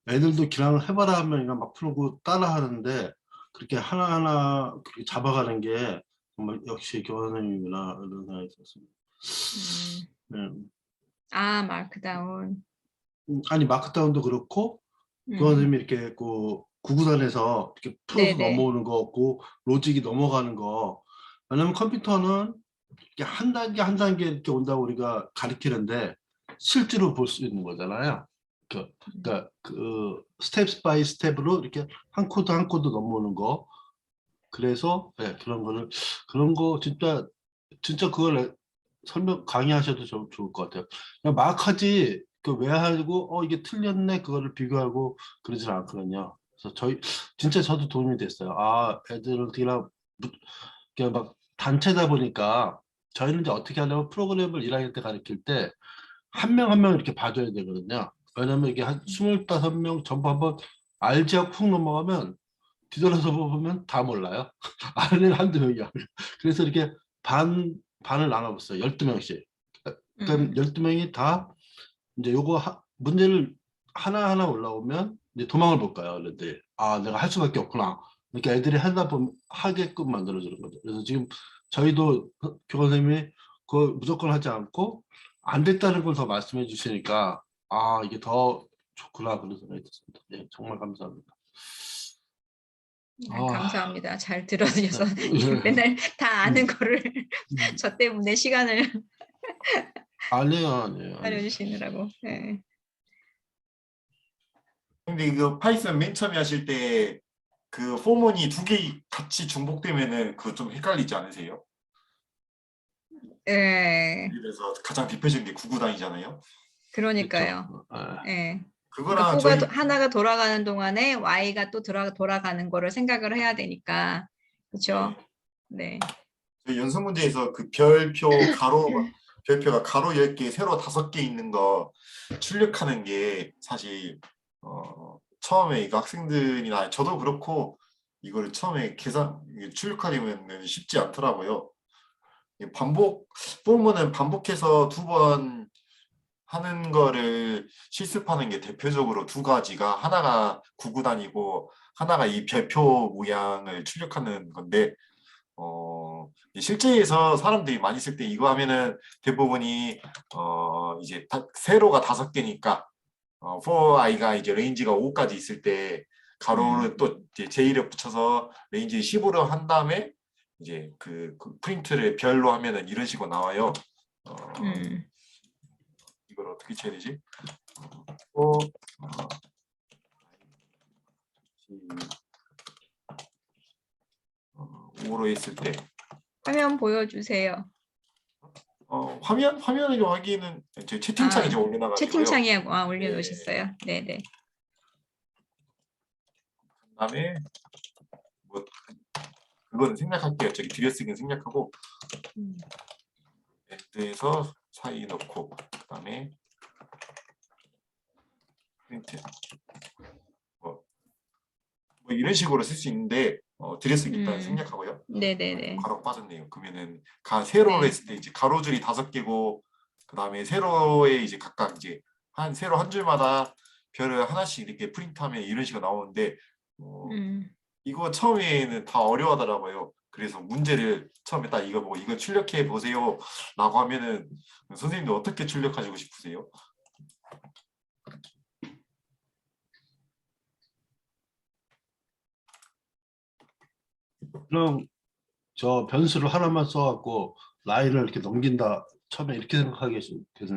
애들도 기량을 해봐라 하면 그냥 막 풀고 따라 하는데 그렇게 하나하나 그렇게 잡아가는 게 정말 역시 교환선생님이나 이런 생각이 있었습니다. 네. 마크다운. 아니 마크다운도 그렇고 교환 선생님이 이렇게 그 구구단에서 이렇게 풀어서 네네. 넘어오는 거 없고 로직이 넘어가는 거. 왜냐면 컴퓨터는 이렇게 한 단계 한 단계 이렇게 온다고 우리가 가리키는데 실제로 볼 수 있는 거잖아요. 그러니까 그 스텝 바이 스텝으로 이렇게 한 코드 한 코드 넘어오는 거. 그래서 그런 거 진짜 그걸 설명 강의하셔도 좋을 것 같아요. 그냥 막 하지 그 왜 하고 이게 틀렸네 그거를 비교하고 그러진 않거든요. 그래서 진짜 저도 도움이 됐어요. 애들은 그냥 막 단체다 보니까 저희는 이제 어떻게 하냐면 프로그램을 1학년 때 가르칠 때 한 명 한 명 이렇게 봐줘야 되거든요. 왜냐면 이게 한 25명 전부 한번 알지 하고 훅 넘어가면 뒤돌아서 보면 다 몰라요. 아는 한두 명이야. 그래서 이렇게 반을 나눠봤어요. 12명씩. 그러니까 12명이 다 이제 문제를 하나하나 올라오면 이제 도망을 못 가요. 어른들. 내가 할 수밖에 없구나. 그러니까 애들이 하다 보면 하게끔 만들어주는 거죠. 그래서 지금 저희도 교감 선생님이 그거 무조건 하지 않고 안 됐다는 걸 더 말씀해 주시니까 이게 더 좋구나 그런 생각이 들었습니다. 예, 정말 감사합니다. 감사합니다. 잘 들어주셔서 네. 맨날 다 아는 거를 저 때문에 시간을 아니에요. 알려주시느라고. 네. 근데 이거 파이썬 맨 처음에 하실 때 그 포문이 두 개 같이 중복되면은 그거 좀 헷갈리지 않으세요? 네. 그래서 가장 대표적인 게 구구단이잖아요. 그러니까요. 그렇죠. 네. 그거랑 그러니까 하나가 돌아가는 동안에 Y가 또 돌아가는 거를 생각을 해야 되니까. 그렇죠? 네. 저희 연습 문제에서 그 별표가 가로 10개, 세로 5개 있는 거 출력하는 게 사실 처음에 이거 학생들이나 저도 그렇고 이거를 처음에 출력하려면 쉽지 않더라고요. 보면은 반복해서 2번 하는 거를 실습하는 게 대표적으로 두 가지가 하나가 구구단이고 하나가 이 별표 모양을 출력하는 건데 실제에서 사람들이 많이 쓸 때 이거 하면은 대부분이 이제 세로가 5개니까 for i가 이제 레인지가 5까지 있을 때 가로를 또 이제 j1을 붙여서 레인지 15로 한 다음에 이제 그 프린트를 별로 하면은 이런 식으로 나와요. 이걸 어떻게 쳐야 되지? 5로 했을 때 화면 보여주세요. 화면을 하기에는 제 채팅창에 좀 올려놔가지고요. 채팅창에 올려놓으셨어요. 네네. 그다음에 뭐 그거는 생략할게요. 저기 들여쓰기는 생략하고 엔드에서 사이 넣고 그다음에 프린트 뭐 이런 식으로 쓸 수 있는데 들여쓰기 일단 생략하고요. 네네네. 가로 빠졌네요. 그러면은 세로로 했을 때 이제 가로줄이 5개고 그다음에 세로에 이제 각각 이제 세로 한 줄마다 별을 하나씩 이렇게 프린트하면 이런 식으로 나오는데 이거 처음에는 다 어려워하더라고요. 그래서 문제를 처음에 딱 이거 보고 이거 출력해 보세요 라고 하면은 선생님들 어떻게 출력하시고 싶으세요? 그럼 저 변수를 하나만 써갖고 라인을 이렇게 넘긴다. 처음에 이렇게 생각하겠는데 그래서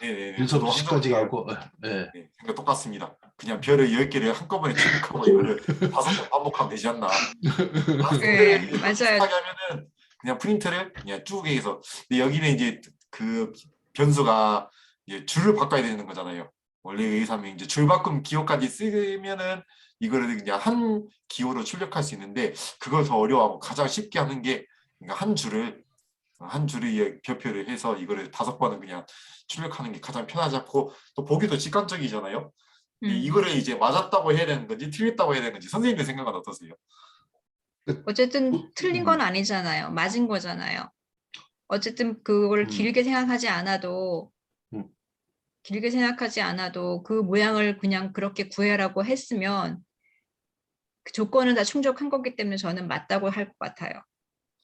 네네네. 1서부터 저도 항상 10까지 가고 예. 네, 생각 똑같습니다. 그냥 별을 10개를 한꺼번에 출력하고 이거를 5번 반복하면 되지 않나. 네, 학생들이 맞아요. 비슷하게 하면은 그냥 프린트를 그냥 쭉 해서 근데 여기는 이제 그 변수가 이제 줄을 바꿔야 되는 거잖아요. 원래 의사면 이제 줄 바꿈 기호까지 쓰면은 이거를 그냥 한 기호로 출력할 수 있는데 그걸 더 어려워하고 가장 쉽게 하는 게 그러니까 한 줄의 별표를 해서 이거를 5번은 그냥 출력하는 게 가장 편하지 않고 또 보기도 직관적이잖아요. 근데 이거를 이제 맞았다고 해야 되는 건지 틀렸다고 해야 되는 건지 선생님의 생각은 어떠세요? 어쨌든 틀린 건 아니잖아요. 맞은 거잖아요. 어쨌든 그걸 길게 생각하지 않아도 음. 그 모양을 그냥 그렇게 구해라고 했으면 그 조건은 다 충족한 거기 때문에 저는 맞다고 할 것 같아요.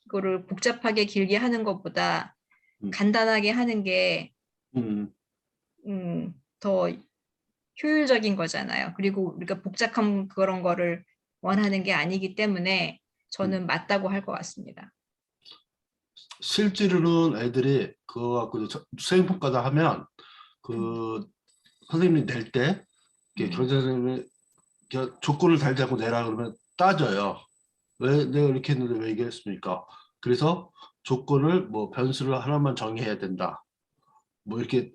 그거를 복잡하게 길게 하는 것보다 간단하게 하는 게 음. 더 효율적인 거잖아요. 그리고 우리가 복잡한 그런 거를 원하는 게 아니기 때문에 저는 맞다고 할 것 같습니다. 실제로는 애들이 그거 갖고 수행평가다 하면 그 선생님이 낼 때 교장 선생님이 조건을 달자고 내라 그러면 따져요. 왜 내가 이렇게 했는데 왜 이게 했습니까? 그래서 조건을 뭐 변수를 하나만 정의해야 된다. 뭐 이렇게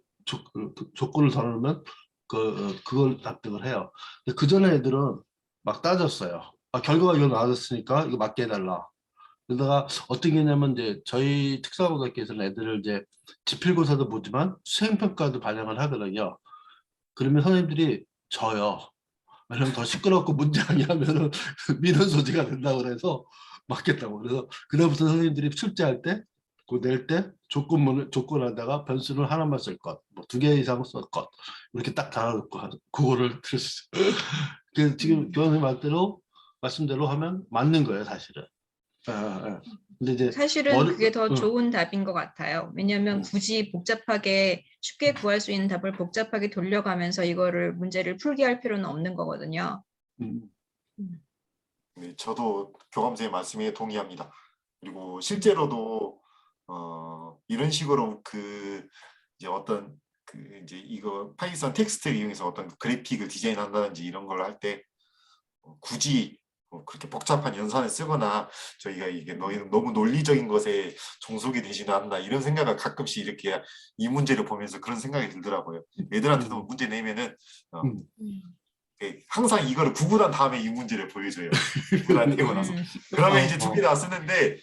조건을 더하면 그걸 납득을 해요. 근데 그 전에 애들은 막 따졌어요. 결과가 이거 나왔으니까 이거 맞게 해달라. 그러다가 어떻게 했냐면 이제 저희 특성고등학교에서는 애들을 이제 지필고사도 보지만 수행평가도 반영을 하거든요. 그러면 선생님들이 져요. 왜냐면 더 시끄럽고 문제 아니하면은 민원 소지가 된다고 그래서 맞겠다고. 그래서 그다음부터 선생님들이 출제할 때, 그 낼 때 조건하다가 변수를 하나만 쓸 것, 뭐 2개 이상 쓸 것, 이렇게 딱 달아놓고 그거를 들을 수 있어요. 그래서 지금 교수님 말씀대로 하면 맞는 거예요, 사실은. 근데 이제 사실은 그게 더 좋은 답인 것 같아요. 왜냐하면 굳이 복잡하게 쉽게 구할 수 있는 답을 복잡하게 돌려가면서 이거를 문제를 풀게 할 필요는 없는 거거든요. 네, 저도 교감생의 말씀에 동의합니다. 그리고 실제로도 이런 식으로 이제 어떤 이제 이거 파이썬 텍스트를 이용해서 어떤 그래픽을 디자인한다든지 이런 걸 할 때 굳이 그렇게 복잡한 연산을 쓰거나 저희가 이게 너무 논리적인 것에 종속이 되지는 않나 이런 생각을 가끔씩 이렇게 이 문제를 보면서 그런 생각이 들더라고요. 애들한테도 문제 내면은 항상 이거를 구분한 다음에 이 문제를 보여줘요. 구분한 되고 나서. 그러면 이제 2개 다 쓰는데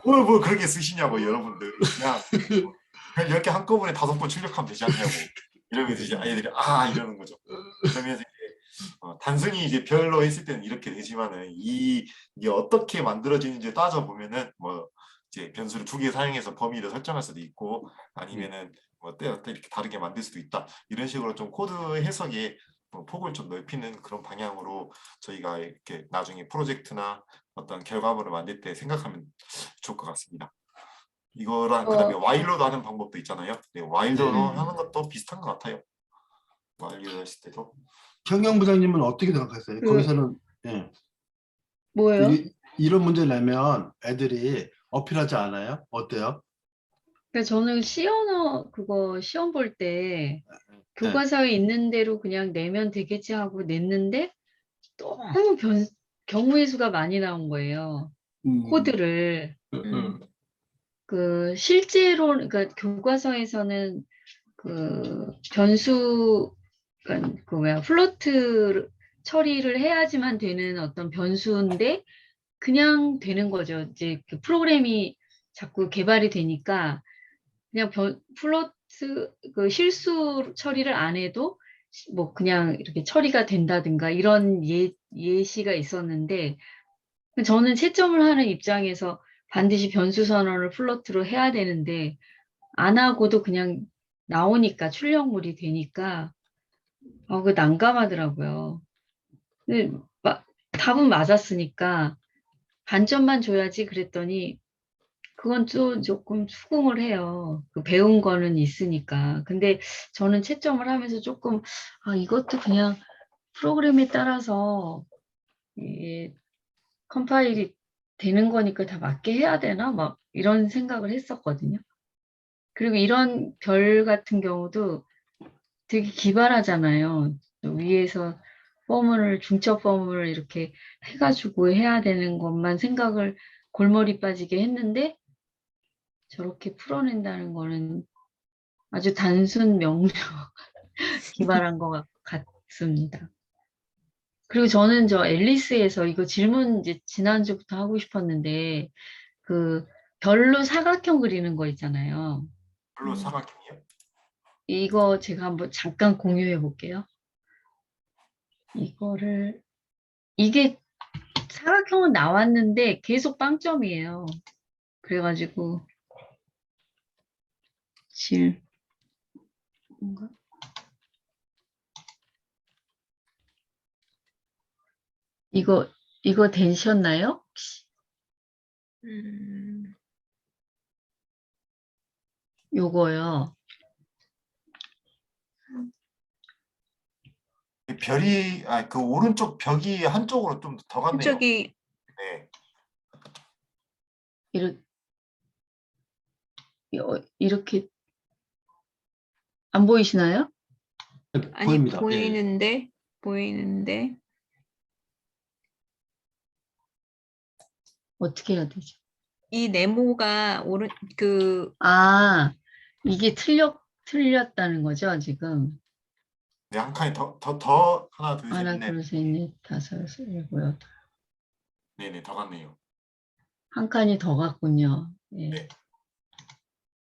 뭘 그렇게 쓰시냐고 여러분들. 그냥 10개 한꺼번에 5번 출력하면 되지 않냐고. 이러면서 이제 아이들이 이러는 거죠. 그러면서 단순히 이제 별로 했을 때는 이렇게 되지만은 이게 어떻게 만들어지는지 따져보면은 뭐 이제 변수를 2개 사용해서 범위를 설정할 수도 있고 아니면은 뭐 때때 이렇게 다르게 만들 수도 있다. 이런 식으로 좀 코드 해석에 폭을 좀 넓히는 그런 방향으로 저희가 이렇게 나중에 프로젝트나 어떤 결과물을 만들 때 생각하면 좋을 것 같습니다. 이거랑 그다음에 와일로도 하는 방법도 있잖아요. 네, 와일로도 하는 것도 비슷한 것 같아요. 와일로 했을 때도. 현경 부장님은 어떻게 생각하세요? 거기서는 뭐예요? 이런 문제를 내면 애들이 어필하지 않아요? 어때요? 그러니까 저는 그거 시험 볼 때 교과서에 있는 대로 그냥 내면 되겠지 하고 냈는데 너무 경우의 수가 많이 나온 거예요. 코드를. 실제로, 그러니까 교과서에서는 그러니까 플로트 처리를 해야지만 되는 어떤 변수인데 그냥 되는 거죠. 이제 그 프로그램이 자꾸 개발이 되니까 그냥 플로트 실수 처리를 안 해도 뭐 그냥 이렇게 처리가 된다든가 이런 예시가 있었는데 저는 채점을 하는 입장에서 반드시 변수 선언을 플로트로 해야 되는데 안 하고도 그냥 나오니까 출력물이 되니까 그 난감하더라고요. 근데 답은 맞았으니까 반점만 줘야지 그랬더니 그건 또 조금 수긍을 해요. 그 배운 거는 있으니까. 근데 저는 채점을 하면서 조금 이것도 그냥 프로그램에 따라서 이게 컴파일이 되는 거니까 다 맞게 해야 되나? 막 이런 생각을 했었거든요. 그리고 이런 별 같은 경우도 되게 기발하잖아요. 위에서 중첩 펌을 이렇게 해가지고 해야 되는 것만 생각을 골머리 빠지게 했는데 저렇게 풀어낸다는 거는 아주 단순 명료 기발한 것 같습니다. 그리고 저는 저 앨리스에서 이거 질문 이제 지난주부터 하고 싶었는데 그 별로 사각형 그리는 거 있잖아요. 별로 사각형이요? 이거 제가 한번 잠깐 공유해 볼게요. 이게 사각형은 나왔는데 계속 빵점이에요. 그래가지고 뭔가? 이거 되셨나요? 요거요. 별이 그 오른쪽 벽이 한쪽으로 좀 더 갔네요. 한쪽이 네. 이렇게 안 보이시나요? 아니 보입니다. 예. 보이는데 어떻게 해야 되죠? 이 네모가 이게 틀렸다는 거죠, 지금. 네, 한 칸이 더 하나, 둘, 셋, 하나, 넷. 둘, 셋, 넷, 다섯, 여섯, 일곱, 여덟. 네네, 더 갔네요. 한 칸이 더 갔군요. 예. 네.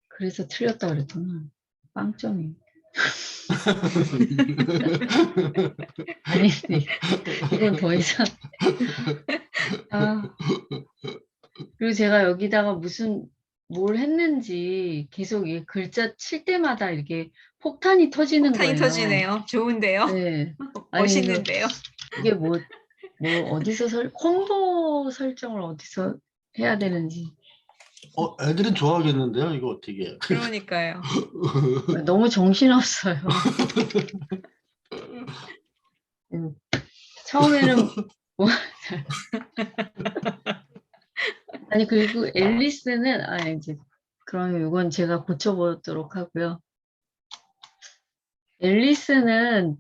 그래서 틀렸다 그랬구나. 빵점이. 아니, 이건 더 이상. 그리고 제가 여기다가 뭘 했는지 계속 이 글자 칠 때마다 이렇게 폭탄이 터지는 폭탄이 거예요. 터지네요. 좋은데요. 네. 아니, 멋있는데요. 이게 뭐 어디서 콤보 설정을 어디서 해야 되는지. 애들은 좋아하겠는데요. 이거 어떻게 해요? 그러니까요. 너무 정신없어요. 처음에는 뭐 아니 그리고 앨리스는 이제 그럼 이건 제가 고쳐보도록 하고요. 앨리스는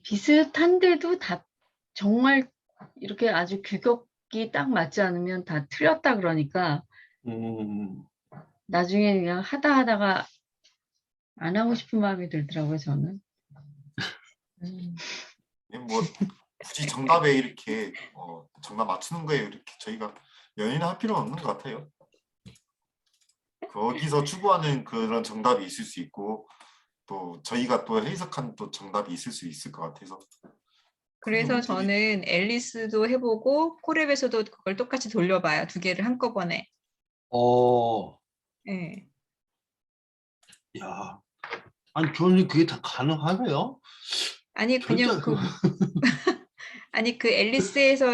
비슷한데도 다 정말 이렇게 아주 규격이 딱 맞지 않으면 다 틀렸다 그러니까 나중에 그냥 하다가 안 하고 싶은 마음이 들더라고요, 저는. 뭐 굳이 정답에 이렇게 정답 맞추는 거에 이렇게 저희가 연연할 할 필요는 없는 것 같아요. 거기서 추구하는 그런 정답이 있을 수 있고 또 저희가 또 해석한 또 정답이 있을 수 있을 것 같아서. 그래서 저는 앨리스도 해보고 콜앱에서도 그걸 똑같이 돌려봐요. 두 개를 한꺼번에. 네. 야, 아니 교수님 그게 다 가능하네요? 아니 그냥 아니 그 앨리스에서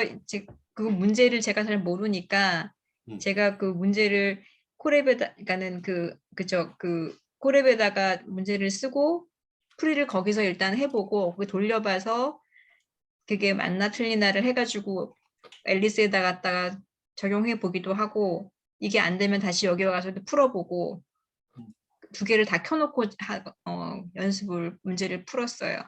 그 문제를 제가 잘 모르니까 제가 그 문제를 콜앱에다가는 그죠 콜앱에다가 문제를 쓰고 풀이를 거기서 일단 해보고 그게 돌려봐서 그게 맞나 틀리나를 해가지고 앨리스에다 갖다가 적용해 보기도 하고 이게 안 되면 다시 여기 와서 풀어보고 두 개를 다 켜놓고 문제를 풀었어요.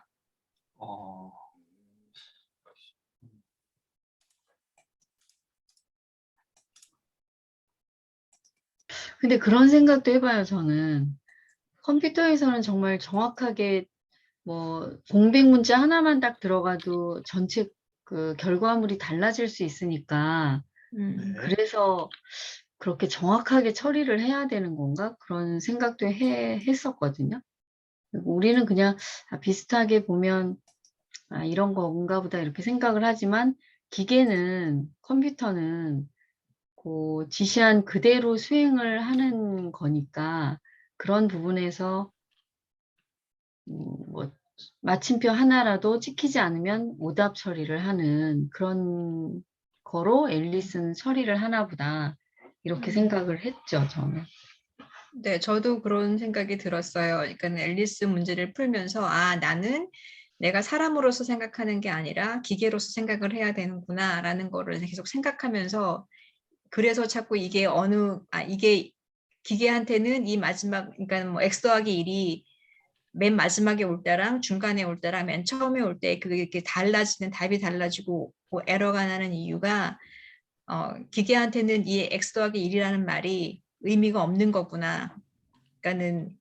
근데 그런 생각도 해봐요, 저는. 컴퓨터에서는 정말 정확하게 뭐 공백 문자 하나만 딱 들어가도 전체 그 결과물이 달라질 수 있으니까 그래서 그렇게 정확하게 처리를 해야 되는 건가? 그런 생각도 했었거든요. 우리는 그냥 비슷하게 보면 이런 건가 보다 이렇게 생각을 하지만 컴퓨터는 그 지시한 그대로 수행을 하는 거니까 그런 부분에서 뭐 마침표 하나라도 찍히지 않으면 오답 처리를 하는 그런 거로 앨리스는 처리를 하나 보다. 이렇게 생각을 했죠, 저는. 네, 저도 그런 생각이 들었어요. 그러니까 앨리스 문제를 풀면서 아, 나는 내가 사람으로서 생각하는 게 아니라 기계로서 생각을 해야 되는구나라는 거를 계속 생각하면서 그래서 자꾸 이게 이게 기계한테는 이 마지막 그러니까 뭐 x 더하기 1이 맨 마지막에 올 때랑 중간에 올 때랑 맨 처음에 올 때 그게 이렇게 달라지는 답이 달라지고 뭐 에러가 나는 이유가 기계한테는 이 x 더하기 1이라는 말이 의미가 없는 거구나. 그러니까는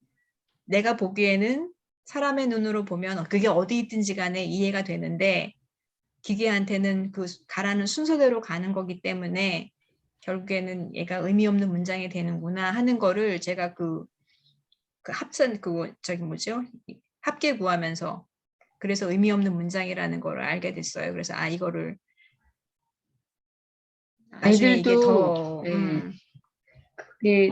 내가 보기에는 사람의 눈으로 보면 그게 어디 있든지 간에 이해가 되는데 기계한테는 그 가라는 순서대로 가는 거기 때문에 결국에는 얘가 의미 없는 문장이 되는구나 하는 거를 제가 그 합산 그거 저기 뭐죠? 합계 구하면서 그래서 의미 없는 문장이라는 거를 알게 됐어요. 그래서 이거를 나중에 이게 아이들도 더 네. 그게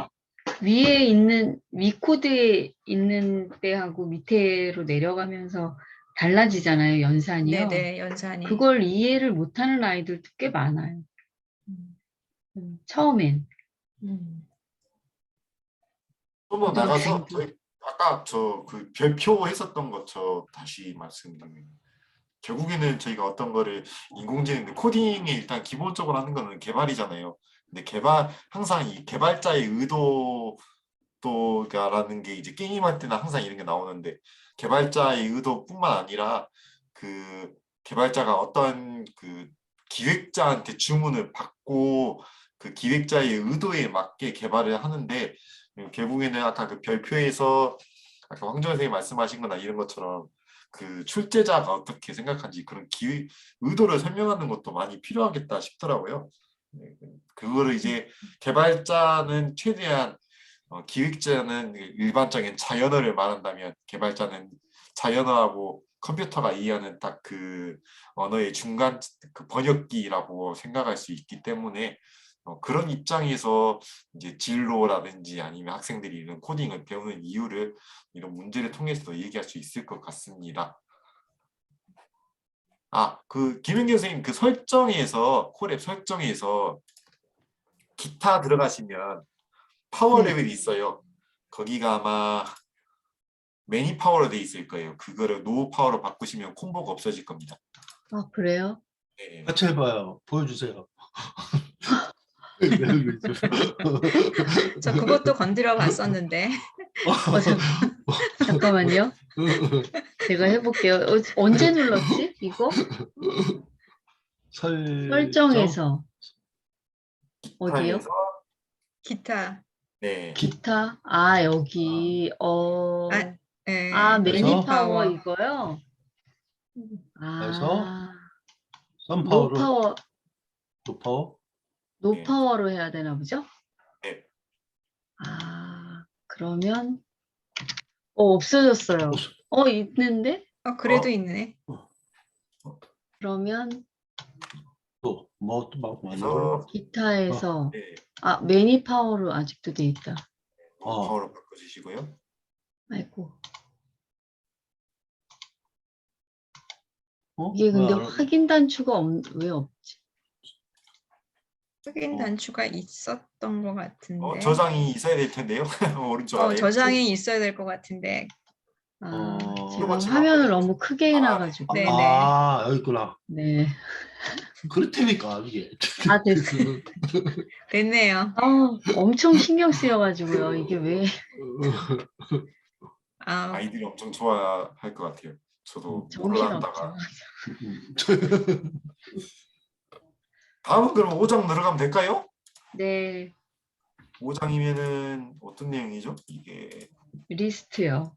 위에 있는 위 코드에 있는 때하고 밑에로 내려가면서 달라지잖아요, 연산이요. 네네 연산이 그걸 이해를 못하는 아이들도 꽤 많아요. 처음엔. 또 뭐 저도 나가서 아이들. 저희 아까 저 그 별표 했었던 것저 다시 말씀드리면 결국에는 저희가 어떤 거를 인공지능 코딩에 일단 기본적으로 하는 거는 개발이잖아요. 근데 항상 이 개발자의 의도라는 게 이제 게임할 때는 항상 이런 게 나오는데 개발자의 의도뿐만 아니라 그 개발자가 어떤 그 기획자한테 주문을 받고 그 기획자의 의도에 맞게 개발을 하는데 결국에는 아까 그 별표에서 아까 황정 선생님이 말씀하신 거나 이런 것처럼 그 출제자가 어떻게 생각하는지 그런 의도를 설명하는 것도 많이 필요하겠다 싶더라고요. 그거를 이제 개발자는 최대한 기획자는 일반적인 자연어를 말한다면 개발자는 자연어하고 컴퓨터가 이해하는 딱 그 언어의 중간 그 번역기라고 생각할 수 있기 때문에 그런 입장에서 이제 진로라든지 아니면 학생들이 이런 코딩을 배우는 이유를 이런 문제를 통해서도 얘기할 수 있을 것 같습니다. 그 김은경 선생님 그 설정에서 콜앱 설정에서 기타 들어가시면 파워 네. 레벨이 있어요. 거기가 아마 매니 파워로 돼 있을 거예요. 그거를 노 파워로 바꾸시면 콤보가 없어질 겁니다. 아, 그래요? 네. 같이 해봐요. 보여주세요. 저 그것도 건드려 봤었는데 잠깐만요. 제가 해볼게요. 언제 눌렀지? 이거? 설정에서. 어디요? 기타에서 기타 네. 기타? 여기. 네. 매니 그래서? 파워 이거요? 그래서 선 노 파워로 파워, 높아. 노 네. 파워로 해야 되나 보죠? 네. 그러면, 없어졌어요. 있는데? 그래도 있네. 그러면, 또뭐 그래서 기타에서, 네. 매니 파워로 아직도 돼 있다. 노 파워로 바꿔주시고요. 아이고. 이게 근데 확인 단추가 왜 없지? 확인 단추가 있었던 것 같은데. 저장이 있어야 될 텐데요. 오른쪽 아래. 저장이 있어야 될 것 같은데. 제가 화면을 너무 크게 해놔가지고. 네네. 여기 있구나. 네. 그렇다니까 이게. 됐어요. 됐네요. 엄청 신경 쓰여가지고요. 이게 왜? 아이들이 엄청 좋아할 것 같아요. 저도 몰랐다가. 다음은 그럼 5장 들어가면 될까요? 네. 5장이면은 어떤 내용이죠? 이게 리스트요.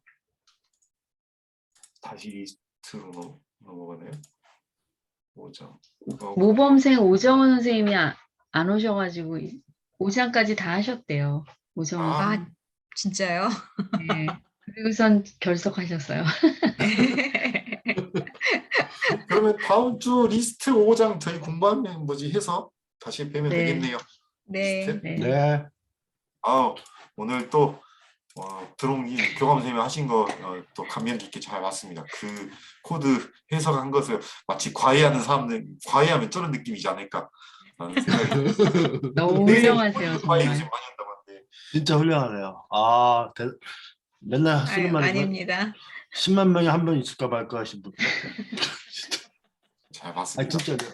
다시 리스트로 넘어가네요. 5장. 모범생 오정원 선생님이 안 오셔가지고 5장까지 다 하셨대요. 오정원 선생님. 진짜요? 네. 그리고선 결석하셨어요. 그러면 다음 주 리스트 5장 저희 공부하면 뭐지 해서 다시 뵈면 되겠네요. 네. 리스트. 네. 오늘 또 드롱 교감 선생님이 하신 거 또 감명 깊게 잘 봤습니다. 그 코드 해석한 것을 마치 과외하는 사람들 과외하면 저런 느낌이지 않을까. 라는 생각이 너무 내 훌륭하세요, 생각에 정말. 지금 많이 한다고 하는데 진짜 훌륭하네요. 아, 맨날 쓰는 아유, 말이 아닙니다. 10만 명이 한 명 있을까 말까 하신 분 같아요. 잘 아, 봤습니다. 진짜요.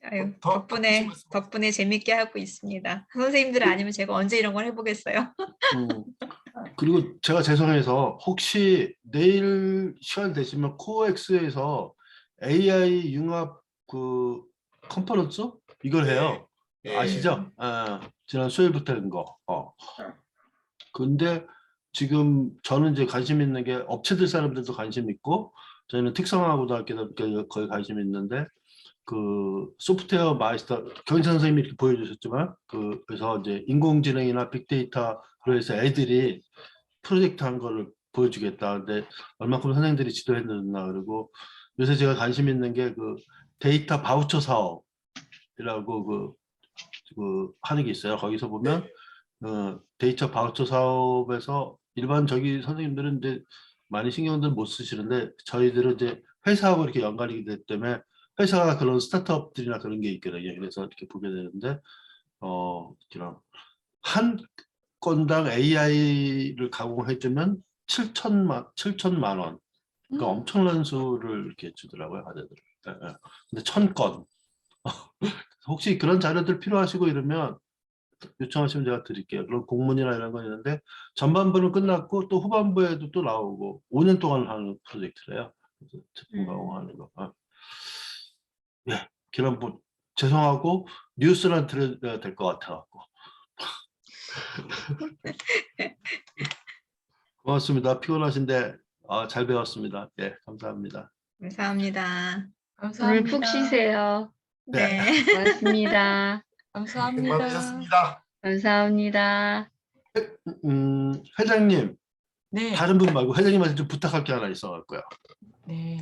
아유, 더 하실 말씀 덕분에 재밌게 하고 있습니다. 선생님들 아니면 제가 언제 이런 걸 해보겠어요? 그리고 제가 죄송해서 혹시 내일 시간 되시면 코엑스에서 AI 융합 그 컨퍼런스 이걸 해요. 예. 아시죠? 지난 수요일부터 한 거. 근데 지금 저는 이제 관심 있는 게 업체들 사람들도 관심 있고 저희는 특성화고등학교도 거의 관심 있는데 그 소프트웨어 마이스터 경희선 선생님이 이렇게 보여주셨지만 그래서 이제 인공지능이나 빅데이터로 해서 애들이 프로젝트 한 거를 보여주겠다. 근데 얼마큼 선생님들이 지도했나 그리고 요새 제가 관심 있는 게 그 데이터 바우처 사업이라고 그 하는 게 있어요. 거기서 보면 데이터 바우처 사업에서 일반 저기 선생님들은 이제 많이 신경들 못 쓰시는데 저희들은 이제 회사하고 이렇게 연관이 되기 때문에 회사가 그런 스타트업들이나 그런 게 있거든요. 그래서 이렇게 보게 되는데 그냥 한 건당 AI를 가공해주면 7천만 원. 그러니까 엄청난 수를 이렇게 주더라고요, 과제들. 근데 1,000건. 혹시 그런 자료들 필요하시고 이러면 요청하시면 제가 드릴게요. 그런 공문이나 이런 거 있는데 전반부는 끝났고 또 후반부에도 또 나오고 5년 동안 하는 프로젝트래요. 그래서 제품 가공하는 거. 예, 그럼 뭐 죄송하고 뉴스는 들어야 될 것 같아갖고. 고맙습니다. 피곤하신데 잘 배웠습니다. 예, 감사합니다. 감사합니다. 오늘 푹 쉬세요. 네. 고맙습니다. 감사합니다. 많으셨습니다. 감사합니다. 회장님, 네. 다른 분 말고 회장님한테 좀 부탁할 게 하나 있어갖고요. 네.